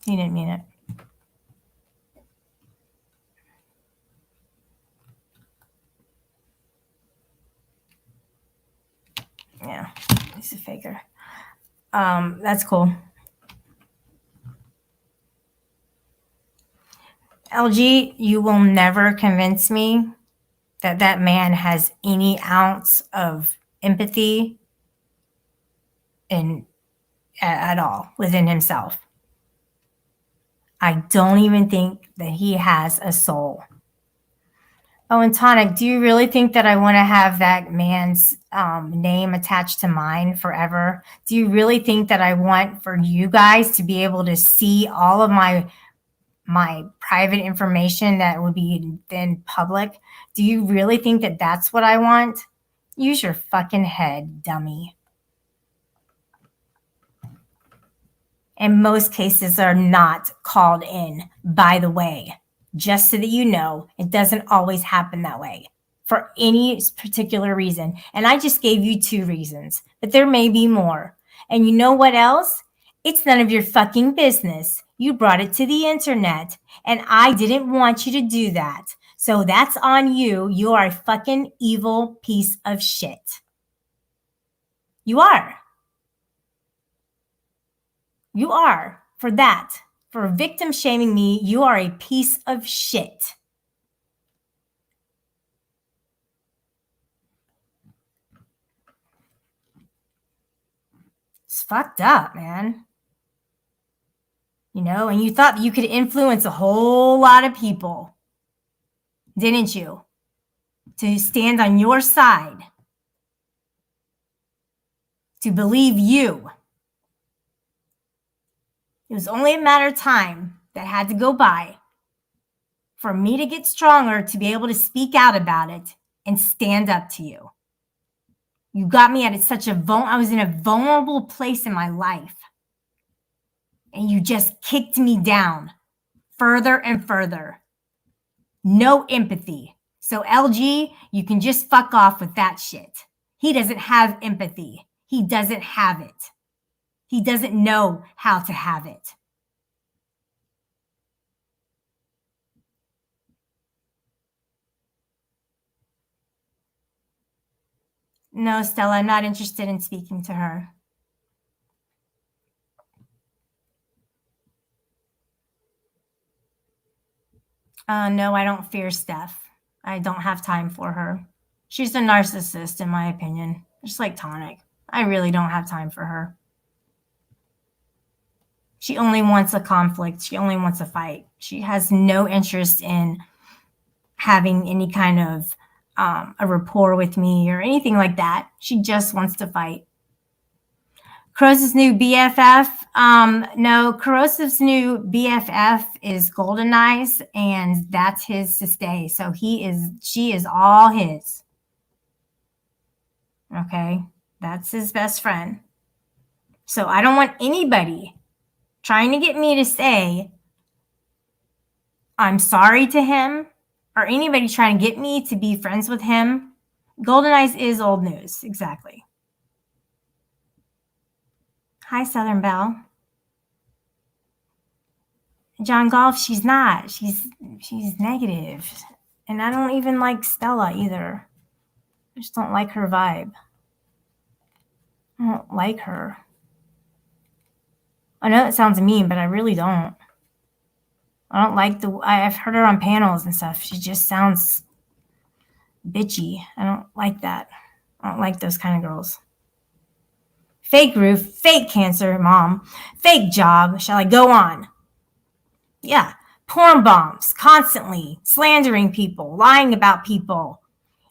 You didn't mean it. Yeah, he's a faker. That's cool. LG, you will never convince me that that man has any ounce of empathy at all within himself. I don't even think that he has a soul. Oh, and Tonic, do you really think that I want to have that man's name attached to mine forever? Do you really think that I want for you guys to be able to see all of my private information that would be then public? Do you really think that that's what I want? Use your fucking head, dummy. And most cases are not called in, by the way. Just so that you know, it doesn't always happen that way for any particular reason. And I just gave you 2 reasons, but there may be more. And you know what else? It's none of your fucking business. You brought it to the internet, and I didn't want you to do that. So that's on you. You are a fucking evil piece of shit. You are. You are. For that. For victim shaming me, you are a piece of shit. It's fucked up, man. You know, and you thought that you could influence a whole lot of people, didn't you? To stand on your side. To believe you. It was only a matter of time that had to go by for me to get stronger to be able to speak out about it and stand up to you. You got me at such a I was in a vulnerable place in my life. And you just kicked me down further and further. No empathy. So LG, you can just fuck off with that shit. He doesn't have empathy. He doesn't have it. He doesn't know how to have it. No, Stella, I'm not interested in speaking to her. No, I don't fear Steph. I don't have time for her. She's a narcissist, in my opinion. Just like Tonic. I really don't have time for her. She only wants a conflict. She only wants a fight. She has no interest in having any kind of a rapport with me or anything like that. She just wants to fight. Corrosive's new BFF. No, Corrosive's new BFF is Golden Eyes, and that's his to stay. So she is all his. Okay, that's his best friend. So I don't want anybody trying to get me to say I'm sorry to him, or anybody trying to get me to be friends with him. Golden Eyes is old news. Exactly. Hi, Southern Belle. John Golf, she's not. She's negative. And I don't even like Stella either. I just don't like her vibe. I don't like her. I know that sounds mean, but I really don't. I don't like I've heard her on panels and stuff. She just sounds bitchy. I don't like that. I don't like those kind of girls. Fake roof, fake cancer, mom, fake job. Shall I go on? Yeah. Porn bombs, constantly slandering people, lying about people,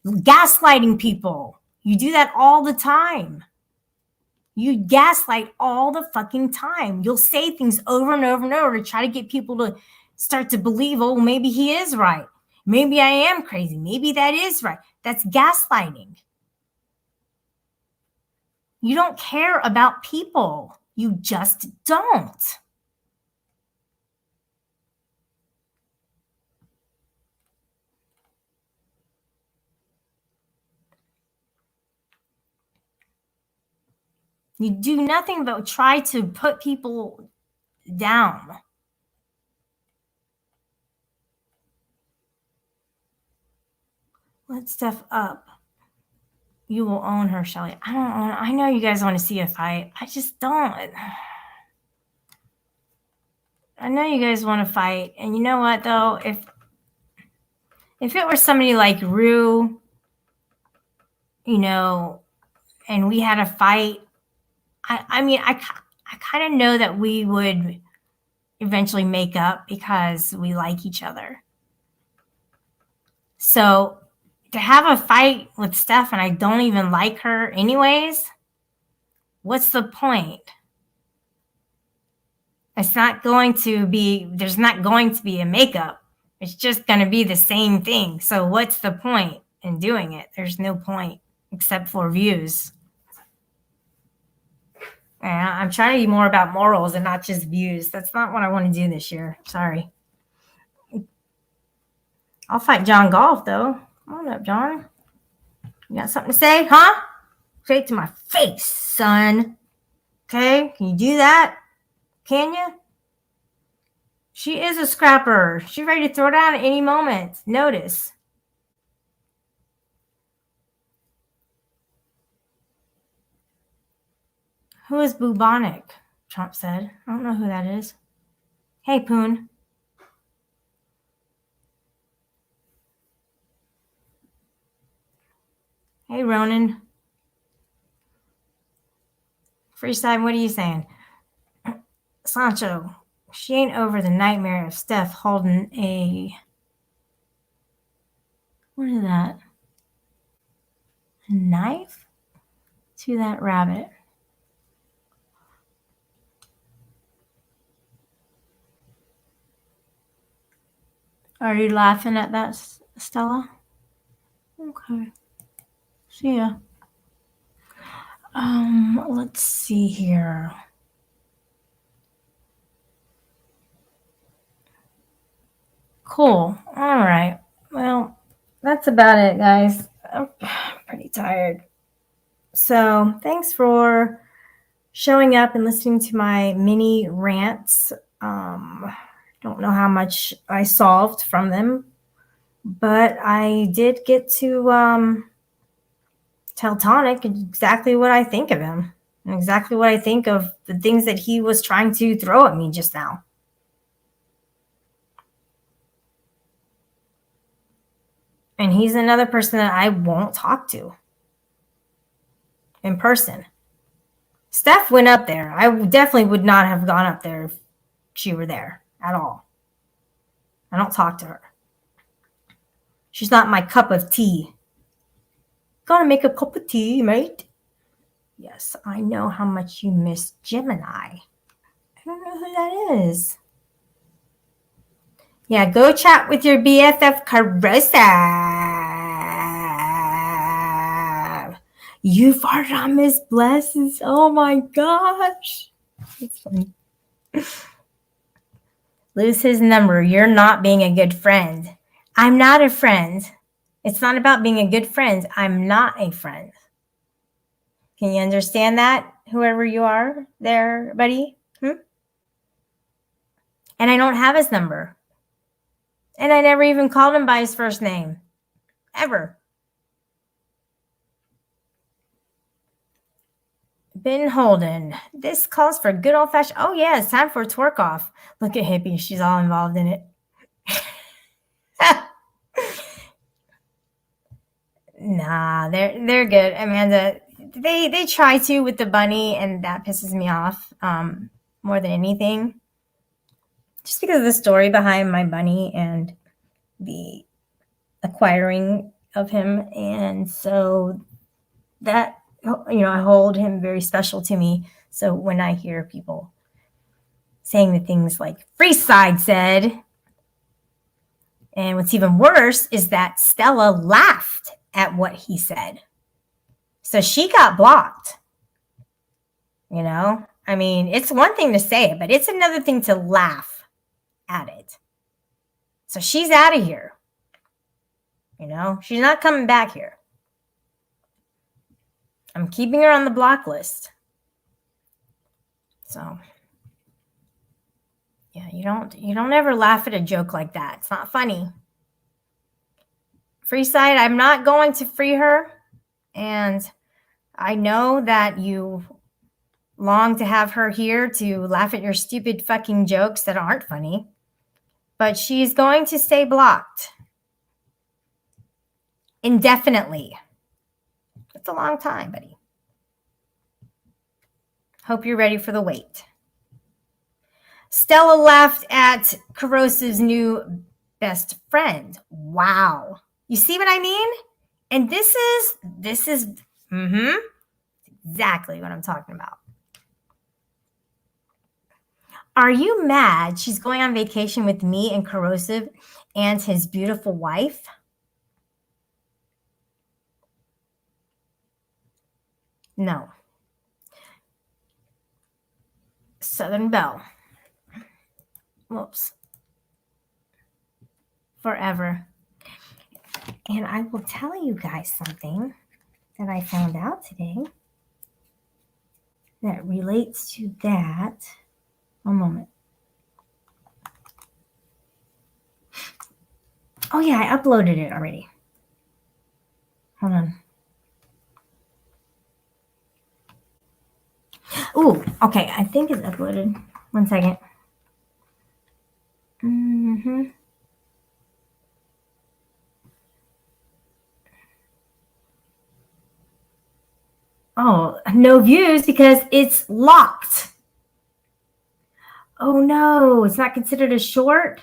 gaslighting people. You do that all the time. You gaslight all the fucking time. You'll say things over and over and over to try to get people to start to believe, oh, maybe he is right. Maybe I am crazy. Maybe that is right. That's gaslighting. You don't care about people. You just don't. You do nothing but try to put people down. Let Steph up. You will own her, Shelly. I know you guys want to see a fight. I just don't. I know you guys want to fight. And you know what, though? If it were somebody like Rue, you know, and we had a fight, I mean, I kind of know that we would, eventually make up because we like each other. So to have a fight with Steph and I don't even like her anyways, what's the point? There's not going to be a makeup. It's just going to be the same thing. So what's the point in doing it? There's no point except for views. And I'm trying to be more about morals and not just views. That's not what I want to do this year. Sorry. I'll fight John Golf, though. Come on up, John. You got something to say, huh? Say it to my face, son. Okay? Can you do that? Can you? She is a scrapper. She's ready to throw down at any moment. Notice. Who is bubonic? Trump said. I don't know who that is. Hey, Poon. Hey, Ronan. Freestyle, what are you saying? Sancho, she ain't over the nightmare of Steph holding a... What is that? A knife to that rabbit. Are you laughing at that, Stella? Okay. See ya. Let's see here. Cool. All right. Well, that's about it, guys. I'm pretty tired. So thanks for showing up and listening to my mini rants. Don't know how much I solved from them, but I did get to tell Tonic exactly what I think of him and exactly what I think of the things that he was trying to throw at me just now. And he's another person that I won't talk to in person. Steph went up there. I definitely would not have gone up there if she were there at all. I don't talk to her. She's not my cup of tea. Gonna make a cup of tea, mate. Yes, I know how much you miss Gemini. I don't know who that is. Yeah, go chat with your BFF Corrosive. You farted on Miss Blesses. Oh my gosh. That's funny. Lose his number. You're not being a good friend. I'm not a friend. It's not about being a good friend. I'm not a friend. Can you understand that, whoever you are there, buddy? And I don't have his number. And I never even called him by his first name. Ever. Ben Holden. This calls for good old-fashioned... Oh, yeah, it's time for a twerk off. Look at Hippie. She's all involved in it. Nah, they're good, Amanda. They try to with the bunny, and that pisses me off more than anything. Just because of the story behind my bunny and the acquiring of him. And so that, I hold him very special to me. So when I hear people saying the things like Freeside said, and what's even worse is that Stella laughed at what he said. So she got blocked. I mean, it's one thing to say it, but it's another thing to laugh at it. So she's out of here. She's not coming back here. I'm keeping her on the block list. So, yeah, you don't ever laugh at a joke like that. It's not funny. Freeside, I'm not going to free her. And I know that you long to have her here to laugh at your stupid fucking jokes that aren't funny. But she's going to stay blocked. Indefinitely. It's a long time, buddy. Hope you're ready for the wait. Stella laughed at Corrosive's new best friend. Wow. You see what I mean? And this is exactly what I'm talking about. Are you mad she's going on vacation with me and Corrosive and his beautiful wife? No. Southern Belle. Whoops. Forever. And I will tell you guys something that I found out today that relates to that. One moment. Oh, yeah, I uploaded it already. Hold on. Ooh, okay, I think it's uploaded. 1 second. Oh, no views because it's locked. Oh no, it's not considered a short?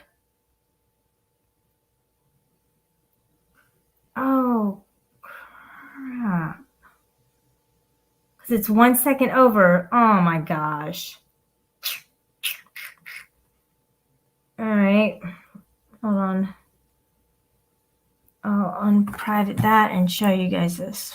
Oh, crap. Because it's 1 second over. Oh my gosh. All right, hold on. I'll unprivate that and show you guys this.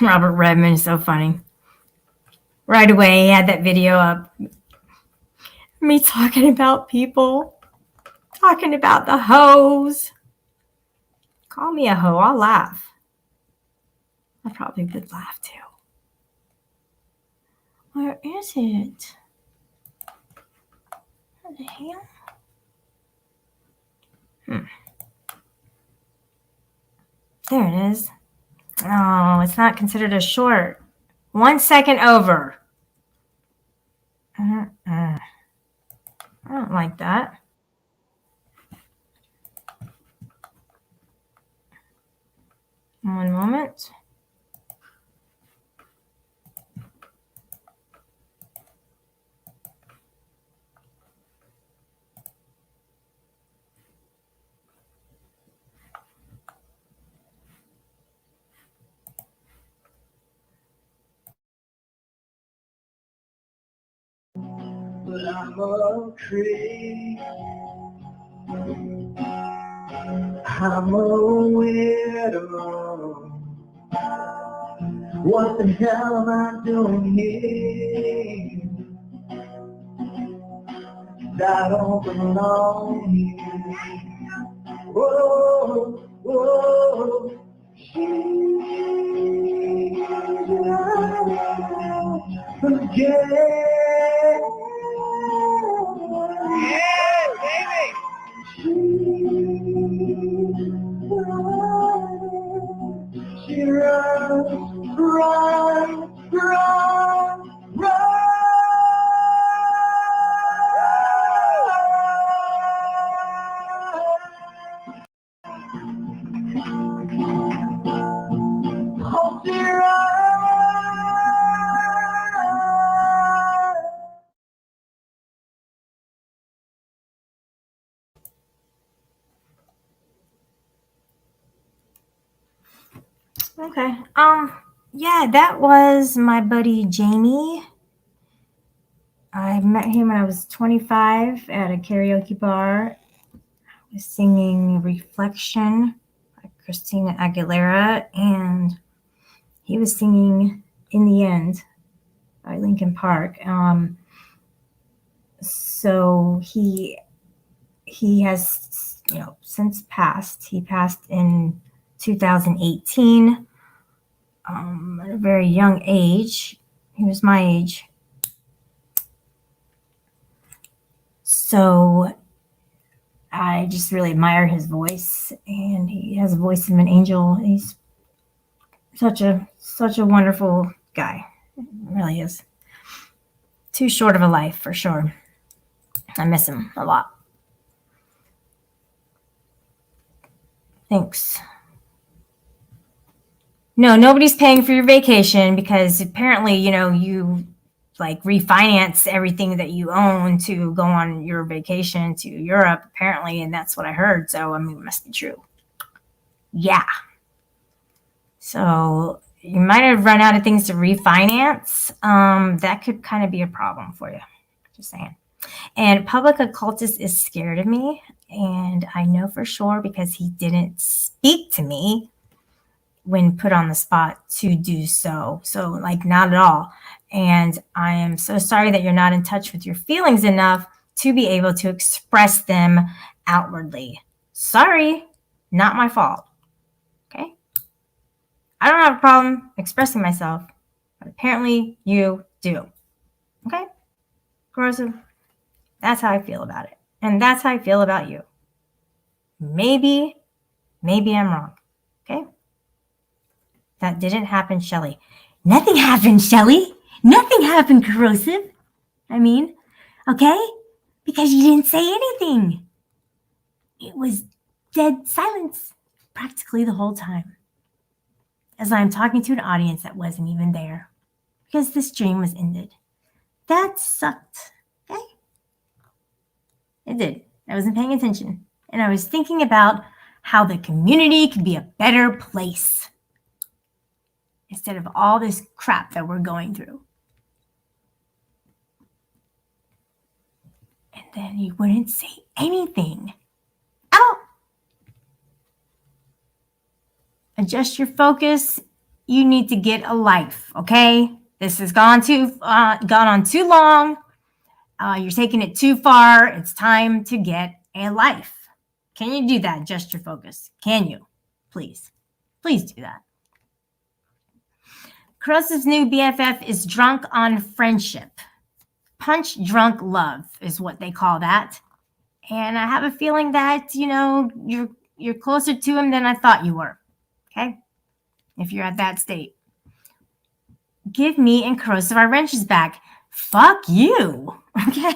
Robert Redmond is so funny. Right away, he had that video up. Me talking about people. Talking about the hoes. Call me a hoe. I'll laugh. I probably would laugh too. Where is it? What the hell? There it is. Oh, it's not considered a short. 1 second over. I don't like that. One moment. But I'm a creep. I'm a weirdo. What the hell am I doing here? I don't belong here. Whoa, whoa. Yeah, baby. She runs, run, run, run. Hope she runs. Okay. Yeah, that was my buddy Jamie. I met him when I was 25 at a karaoke bar. I was singing Reflection by Christina Aguilera, and he was singing In the End by Linkin Park. So he has, since passed. He passed in 2018 at a very young age. He was my age. So I just really admire his voice, and he has a voice of an angel. He's such a wonderful guy. It really is. Too short of a life for sure. I miss him a lot. Thanks. No, nobody's paying for your vacation because apparently, you like refinance everything that you own to go on your vacation to Europe, apparently, and that's what I heard. So, I mean, it must be true. Yeah. So you might have run out of things to refinance. That could kind of be a problem for you. Just saying. And public occultist is scared of me, and I know for sure because he didn't speak to me when put on the spot to do so. So, like, not at all. And I am so sorry that you're not in touch with your feelings enough to be able to express them outwardly. Sorry, not my fault. Okay? I don't have a problem expressing myself, but apparently you do. Okay? Corrosive. That's how I feel about it. And that's how I feel about you. Maybe I'm wrong. Okay? That didn't happen, Shelly. Nothing happened, Shelly. Nothing happened, Corrosive. I mean, okay? Because you didn't say anything. It was dead silence practically the whole time. As I'm talking to an audience that wasn't even there. Because the stream was ended. That sucked. Okay? It did. I wasn't paying attention. And I was thinking about how the community could be a better place. Instead of all this crap that we're going through. And then you wouldn't say anything. Oh! Adjust your focus. You need to get a life, okay? This has gone on too long. You're taking it too far. It's time to get a life. Can you do that? Adjust your focus. Can you? Please. Please do that. Corrosive's new BFF is drunk on friendship. Punch drunk love is what they call that. And I have a feeling that, you're closer to him than I thought you were. Okay? If you're at that state. Give me and Corrosive our wrenches back. Fuck you. Okay?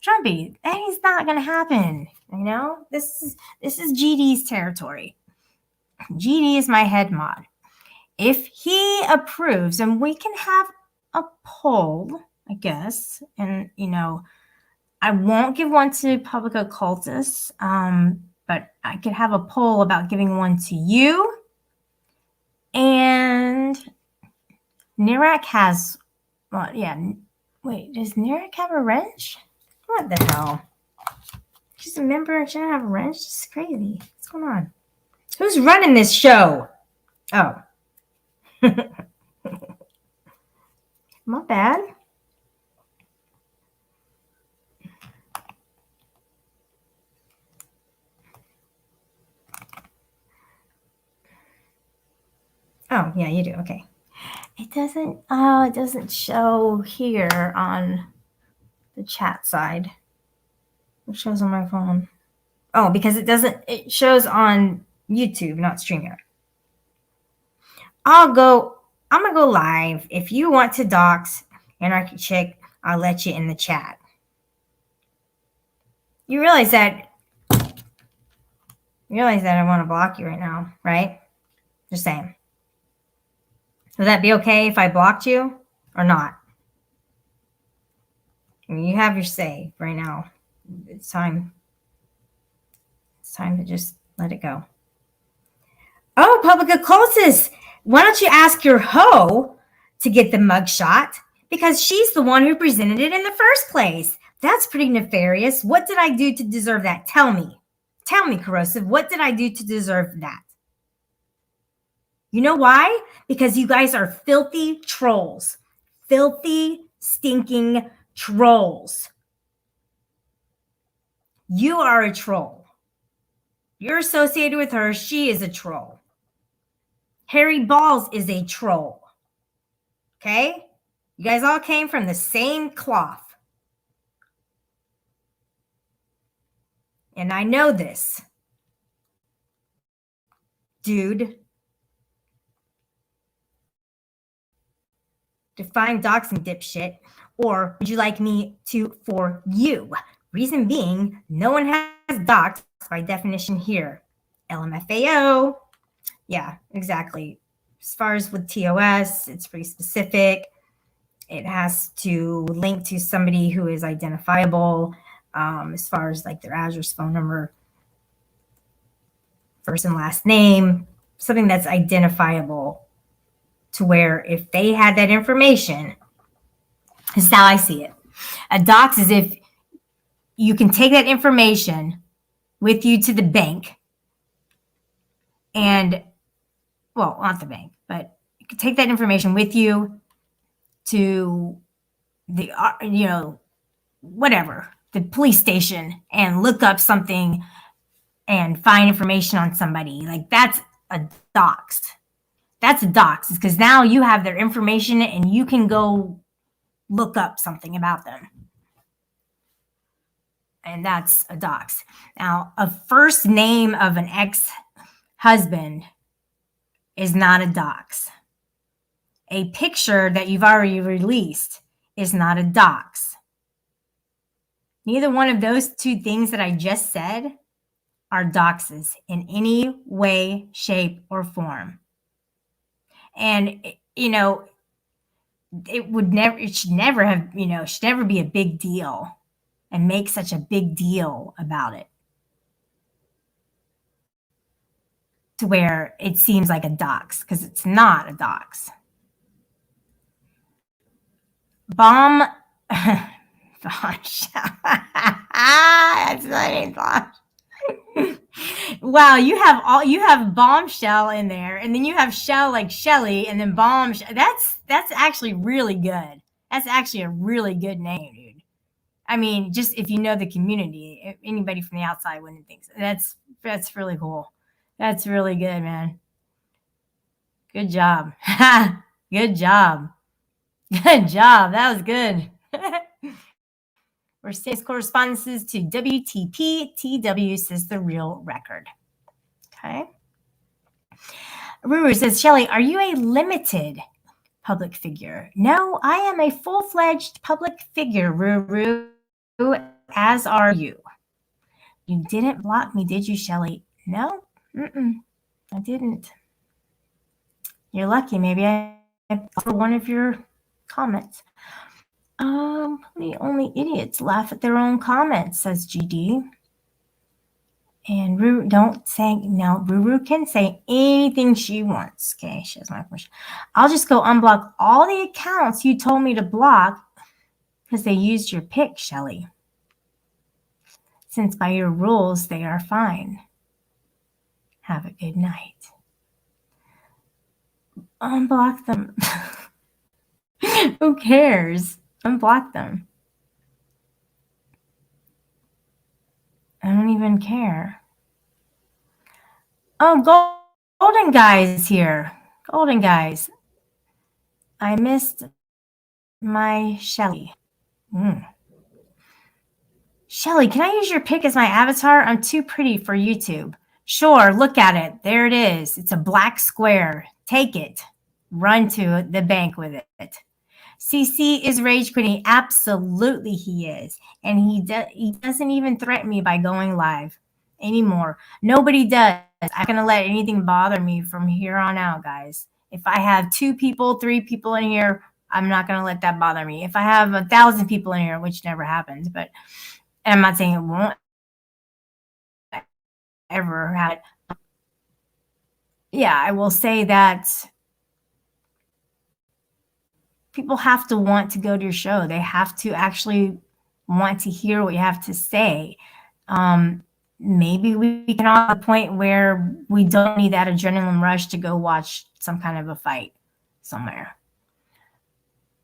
Trumpy, that is not going to happen. This is GD's territory. GD is my head mod. If he approves, and we can have a poll, I guess, and, I won't give one to public occultists, but I could have a poll about giving one to you. And Nirak has, wait, does Nirak have a wrench? What the hell? She's a member and she doesn't have a wrench? This is crazy. What's going on? Who's running this show? Oh. My bad. Oh, yeah, you do. Okay. It doesn't show here on the chat side. It shows on my phone. Oh, because it shows on YouTube, not StreamYard. I'm gonna go live. If you want to dox Anarchy Chick, I'll let you in the chat. You realize that I want to block you right now, right? Just saying. Would that be okay if I blocked you or not? I mean, you have your say right now. It's time. It's time to just let it go. Oh, public occultist. Why don't you ask your hoe to get the mugshot? Because she's the one who presented it in the first place. That's pretty nefarious. What did I do to deserve that? Tell me. Tell me, Corrosive. What did I do to deserve that? You know why? Because you guys are filthy trolls. Filthy, stinking trolls. You are a troll. You're associated with her. She is a troll. Harry Balls is a troll. Okay? You guys all came from the same cloth. And I know this. Dude. Define doxing, dipshit. Or would you like me to for you? Reason being, no one has doxed by definition here. LMFAO. Yeah, exactly. As far as with TOS, it's pretty specific. It has to link to somebody who is identifiable, as far as like their address, phone number, first and last name, something that's identifiable to where if they had that information, this is how I see it. A dox is if you can take that information with you to the bank and, well, not the bank, but you can take that information with you to the, whatever, the police station and look up something and find information on somebody. Like that's a doxed. That's a dox because now you have their information and you can go look up something about them. And that's a dox. Now, a first name of an ex-husband is not a dox. A picture that you've already released is not a dox. Neither one of those two things that I just said are doxes in any way, shape, or form. And, it should never have, should never be a big deal and make such a big deal about it to where it seems like a dox, because it's not a dox. Bomb. That's funny. Wow, you have bombshell in there, and then you have shell like Shelly, and then bomb. That's actually really good. That's actually a really good name, dude. I mean, just if you know the community, anybody from the outside wouldn't think so. That's really cool. That's really good, man. Good job. Good job. Good job. That was good. We're sending correspondences to WTP. TW says the real record. Okay. Ruru says, Shelly, are you a limited public figure? No, I am a full-fledged public figure, Ruru, as are you. You didn't block me, did you, Shelly? No, I didn't. You're lucky. Maybe I for one of your comments. The only idiots laugh at their own comments, says GD. And Ruru, don't say, no, Ruru can say anything she wants. Okay, she has my permission. I'll just go unblock all the accounts you told me to block because they used your pic, Shelly. Since by your rules, they are fine. Have a good night. Unblock them. Who cares? Unblock them. I don't even care. Oh, Golden Guy's here. Golden Guys. I missed my Shelly. Shelly, can I use your pic as my avatar? I'm too pretty for YouTube. Sure, look at it. There it is. It's a black square. Take it. Run to the bank with it. CC is rage quitting. Absolutely he is. And he doesn't even threaten me by going live anymore. Nobody does. I'm not going to let anything bother me from here on out, guys. If I have 2 people, 3 people in here, I'm not going to let that bother me. If I have 1,000 people in here, which never happens, but I'm not saying it won't ever happen. Yeah, I will say that people have to want to go to your show. They have to actually want to hear what you have to say. Maybe we can all at a point where we don't need that adrenaline rush to go watch some kind of a fight somewhere.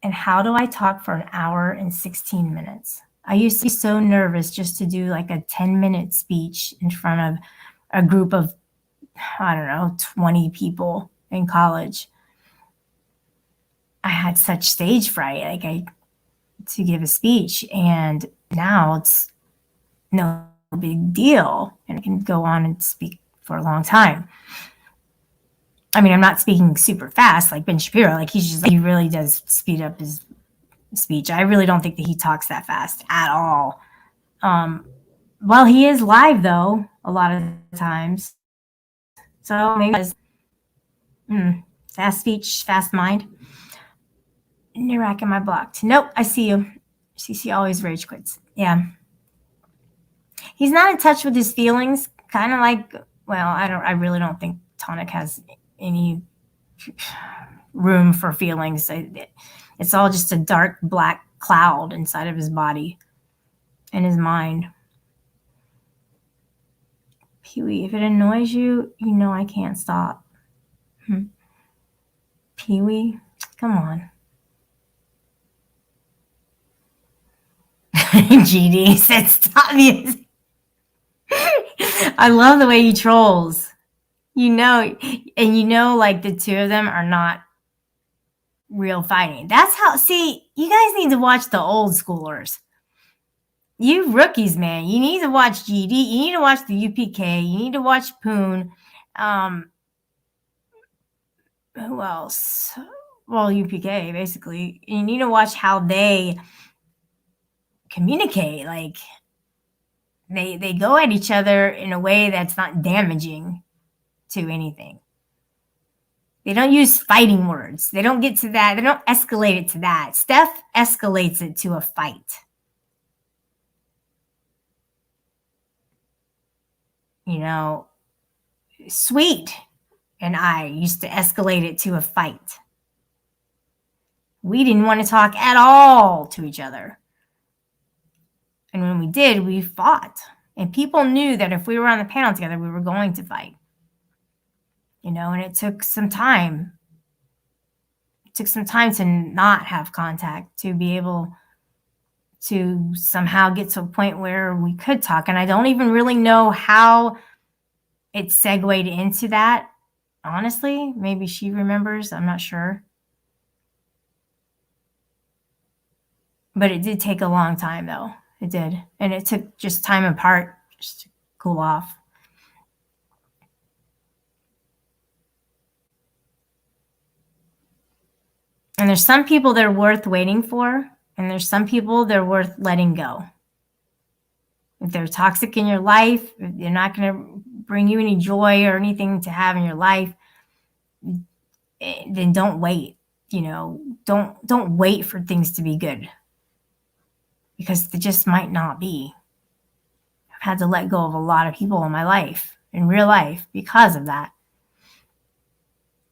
And how do I talk for an hour and 16 minutes? I used to be so nervous just to do like a 10-minute speech in front of a group of, 20 people in college. I had such stage fright, to give a speech, and now it's no big deal, and I can go on and speak for a long time. I mean, I'm not speaking super fast like Ben Shapiro. Like he really does speed up his speech. I really don't think that he talks that fast at all. Well, he is live though a lot of times. So maybe fast speech, fast mind. Nirak, am I blocked? Nope, I see you. CC always rage quits. Yeah. He's not in touch with his feelings. Kind of like, well, I really don't think Tonic has any room for feelings. It's all just a dark black cloud inside of his body and his mind. Pee-wee, if it annoys you, you know I can't stop. Pee-wee, come on. GD said stop music. I love the way he trolls. You know, and you know, like the two of them are not real fighting. That's how, see, you guys need to watch the old schoolers. You rookies, man, you need to watch GD. You need to watch the UPK. You need to watch Poon. Who else? Well, UPK, basically. You need to watch how they communicate. Like, they go at each other in a way that's not damaging to anything. They don't use fighting words. They don't get to that. They don't escalate it to that. Steph escalates it to a fight. You know, Sweet and I used to escalate it to a fight. We didn't want to talk at all to each other. And when we did, we fought. And people knew that if we were on the panel together, we were going to fight. You know, and it took some time. It took some time to not have contact, to be able to somehow get to a point where we could talk. And I don't even really know how it segued into that. Honestly, maybe she remembers. I'm not sure. But it did take a long time, though. It did. And it took just time apart just to cool off. And there's some people that are worth waiting for, and there's some people that are worth letting go. If they're toxic in your life, if they're not going to bring you any joy or anything to have in your life, then don't wait. You know, don't wait for things to be good, because they just might not be. I've had to let go of a lot of people in my life, in real life, because of that.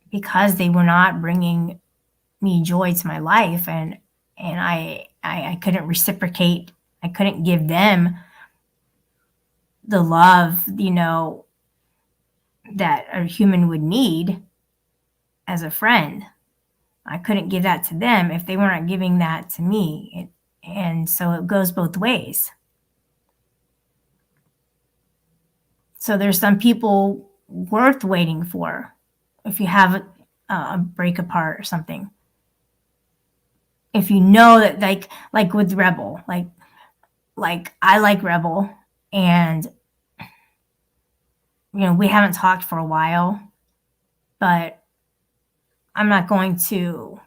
Because they were not bringing me joy to my life, and I couldn't reciprocate. I couldn't give them the love, you know, that a human would need as a friend. I couldn't give that to them if they weren't giving that to me. And so it goes both ways. So there's some people worth waiting for if you have a break apart or something. If you know that, like with Rebel, like I like Rebel, and you know, we haven't talked for a while, but I'm not going to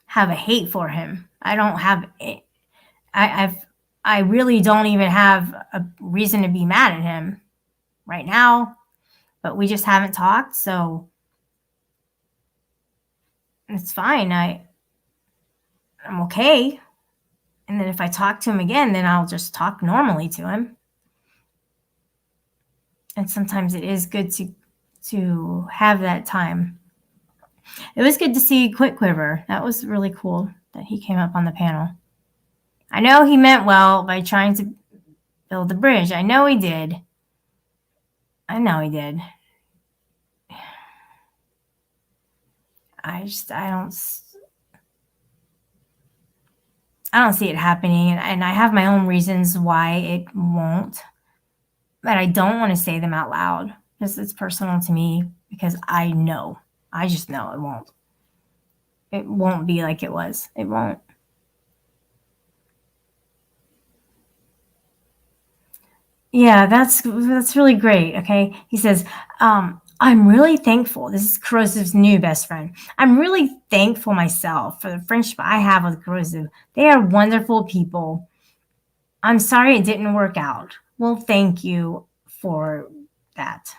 have a hate for him. I don't have it. I really don't even have a reason to be mad at him right now, but we just haven't talked, so it's fine. I'm okay. And then if I talk to him again, then I'll just talk normally to him. And sometimes it is good to have that time. It was good to see Quiver. That was really cool that he came up on the panel. I know he meant well by trying to build the bridge. I know he did. I don't see it happening, and I have my own reasons why it won't, but I don't want to say them out loud because it's personal to me, because I just know it won't. It won't be like it was. It won't. Yeah, that's really great. Okay. He says, I'm really thankful. This is Corrosive's new best friend. I'm really thankful myself for the friendship I have with Corrosive. They are wonderful people. I'm sorry it didn't work out. Well, thank you for that.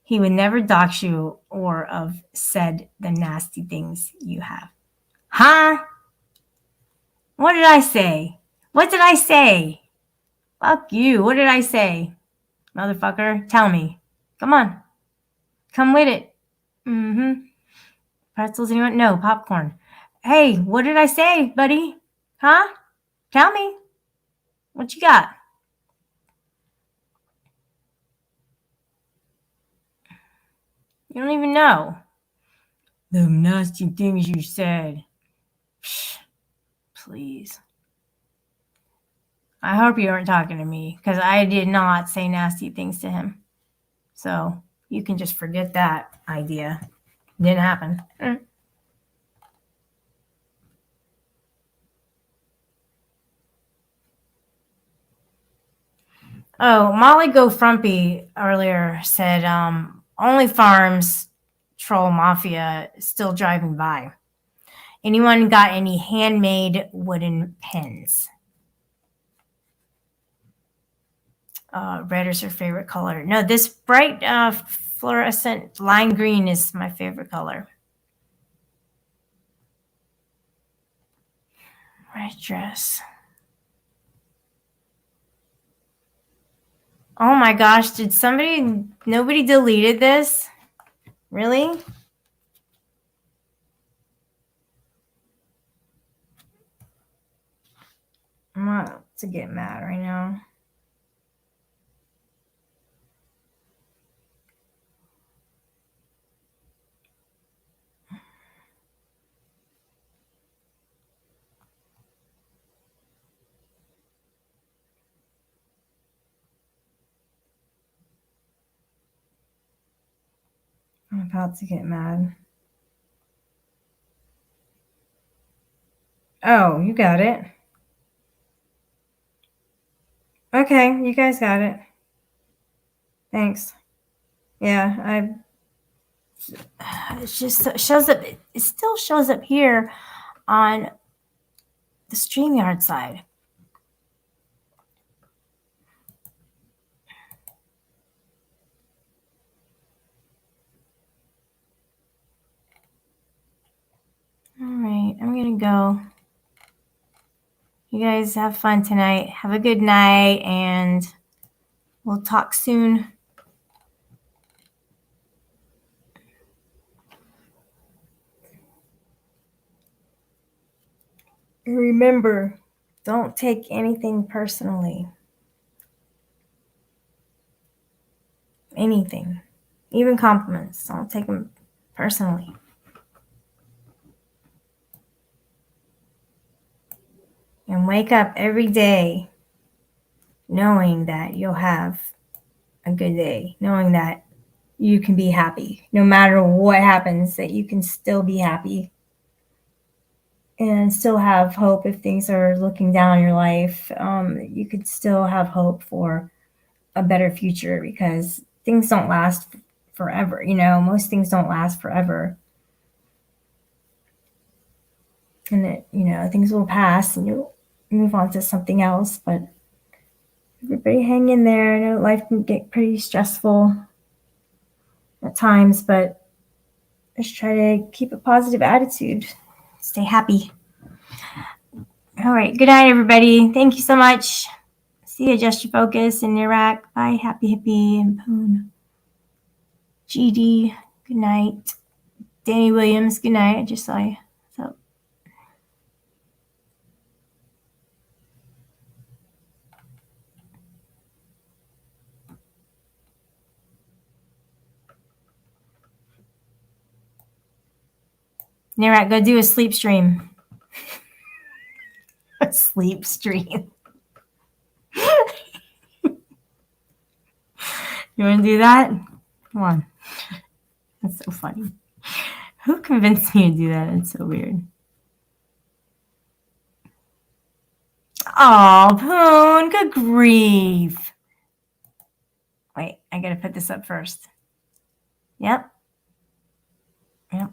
He would never dox you or have said the nasty things you have. Huh? What did I say? What did I say? Fuck you. What did I say? Motherfucker, tell me. Come on. Come with it. Mm-hmm. Pretzels, anyone? No, popcorn. Hey, what did I say, buddy? Huh? Tell me. What you got? You don't even know. The nasty things you said. Psh, please. I hope you aren't talking to me because I did not say nasty things to him. So you can just forget that idea. Didn't happen. Oh, Molly Go Frumpy earlier said, only farms troll mafia still driving by. Anyone got any handmade wooden pens? Red is her favorite color. No, this bright fluorescent lime green is my favorite color. Red dress. Oh my gosh, nobody deleted this? Really? I'm about to get mad right now. I'm about to get mad. Oh, you got it. Okay, you guys got it. Thanks. Yeah, it just shows up. It still shows up here on the StreamYard side. All right, I'm gonna go. You guys have fun tonight. Have a good night, and we'll talk soon. Remember, don't take anything personally. Anything, even compliments, don't take them personally. And wake up every day knowing that you'll have a good day, knowing that you can be happy no matter what happens, that you can still be happy and still have hope if things are looking down in your life. You could still have hope for a better future because things don't last forever. Most things don't last forever. And things will pass and you'll move on to something else. But everybody hang in there. I know life can get pretty stressful at times, but just try to keep a positive attitude. Stay happy. All right. Good night, everybody. Thank you so much. See you, Adjust Your Focus in Iraq. Bye, Happy Hippie and Poon. GD, good night. Danny Williams, good night. I just saw you. So. Nirak, go do a sleep stream. A sleep stream. You want to do that? Come on. That's so funny. Who convinced me to do that? It's so weird. Oh, Poon, good grief. Wait, I gotta put this up first. Yep. Yep.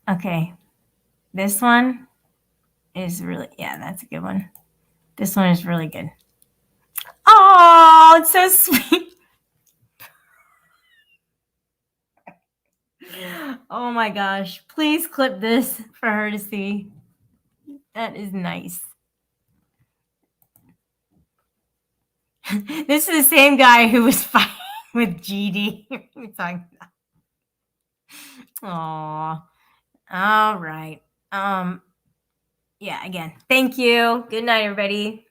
Okay. This one is really, yeah, that's a good one. This one is really good. Oh, it's so sweet. Oh my gosh. Please clip this for her to see. That is nice. This is the same guy who was fighting with GD. We're talking about. Aw. All right. Yeah, again, thank you. Good night, everybody.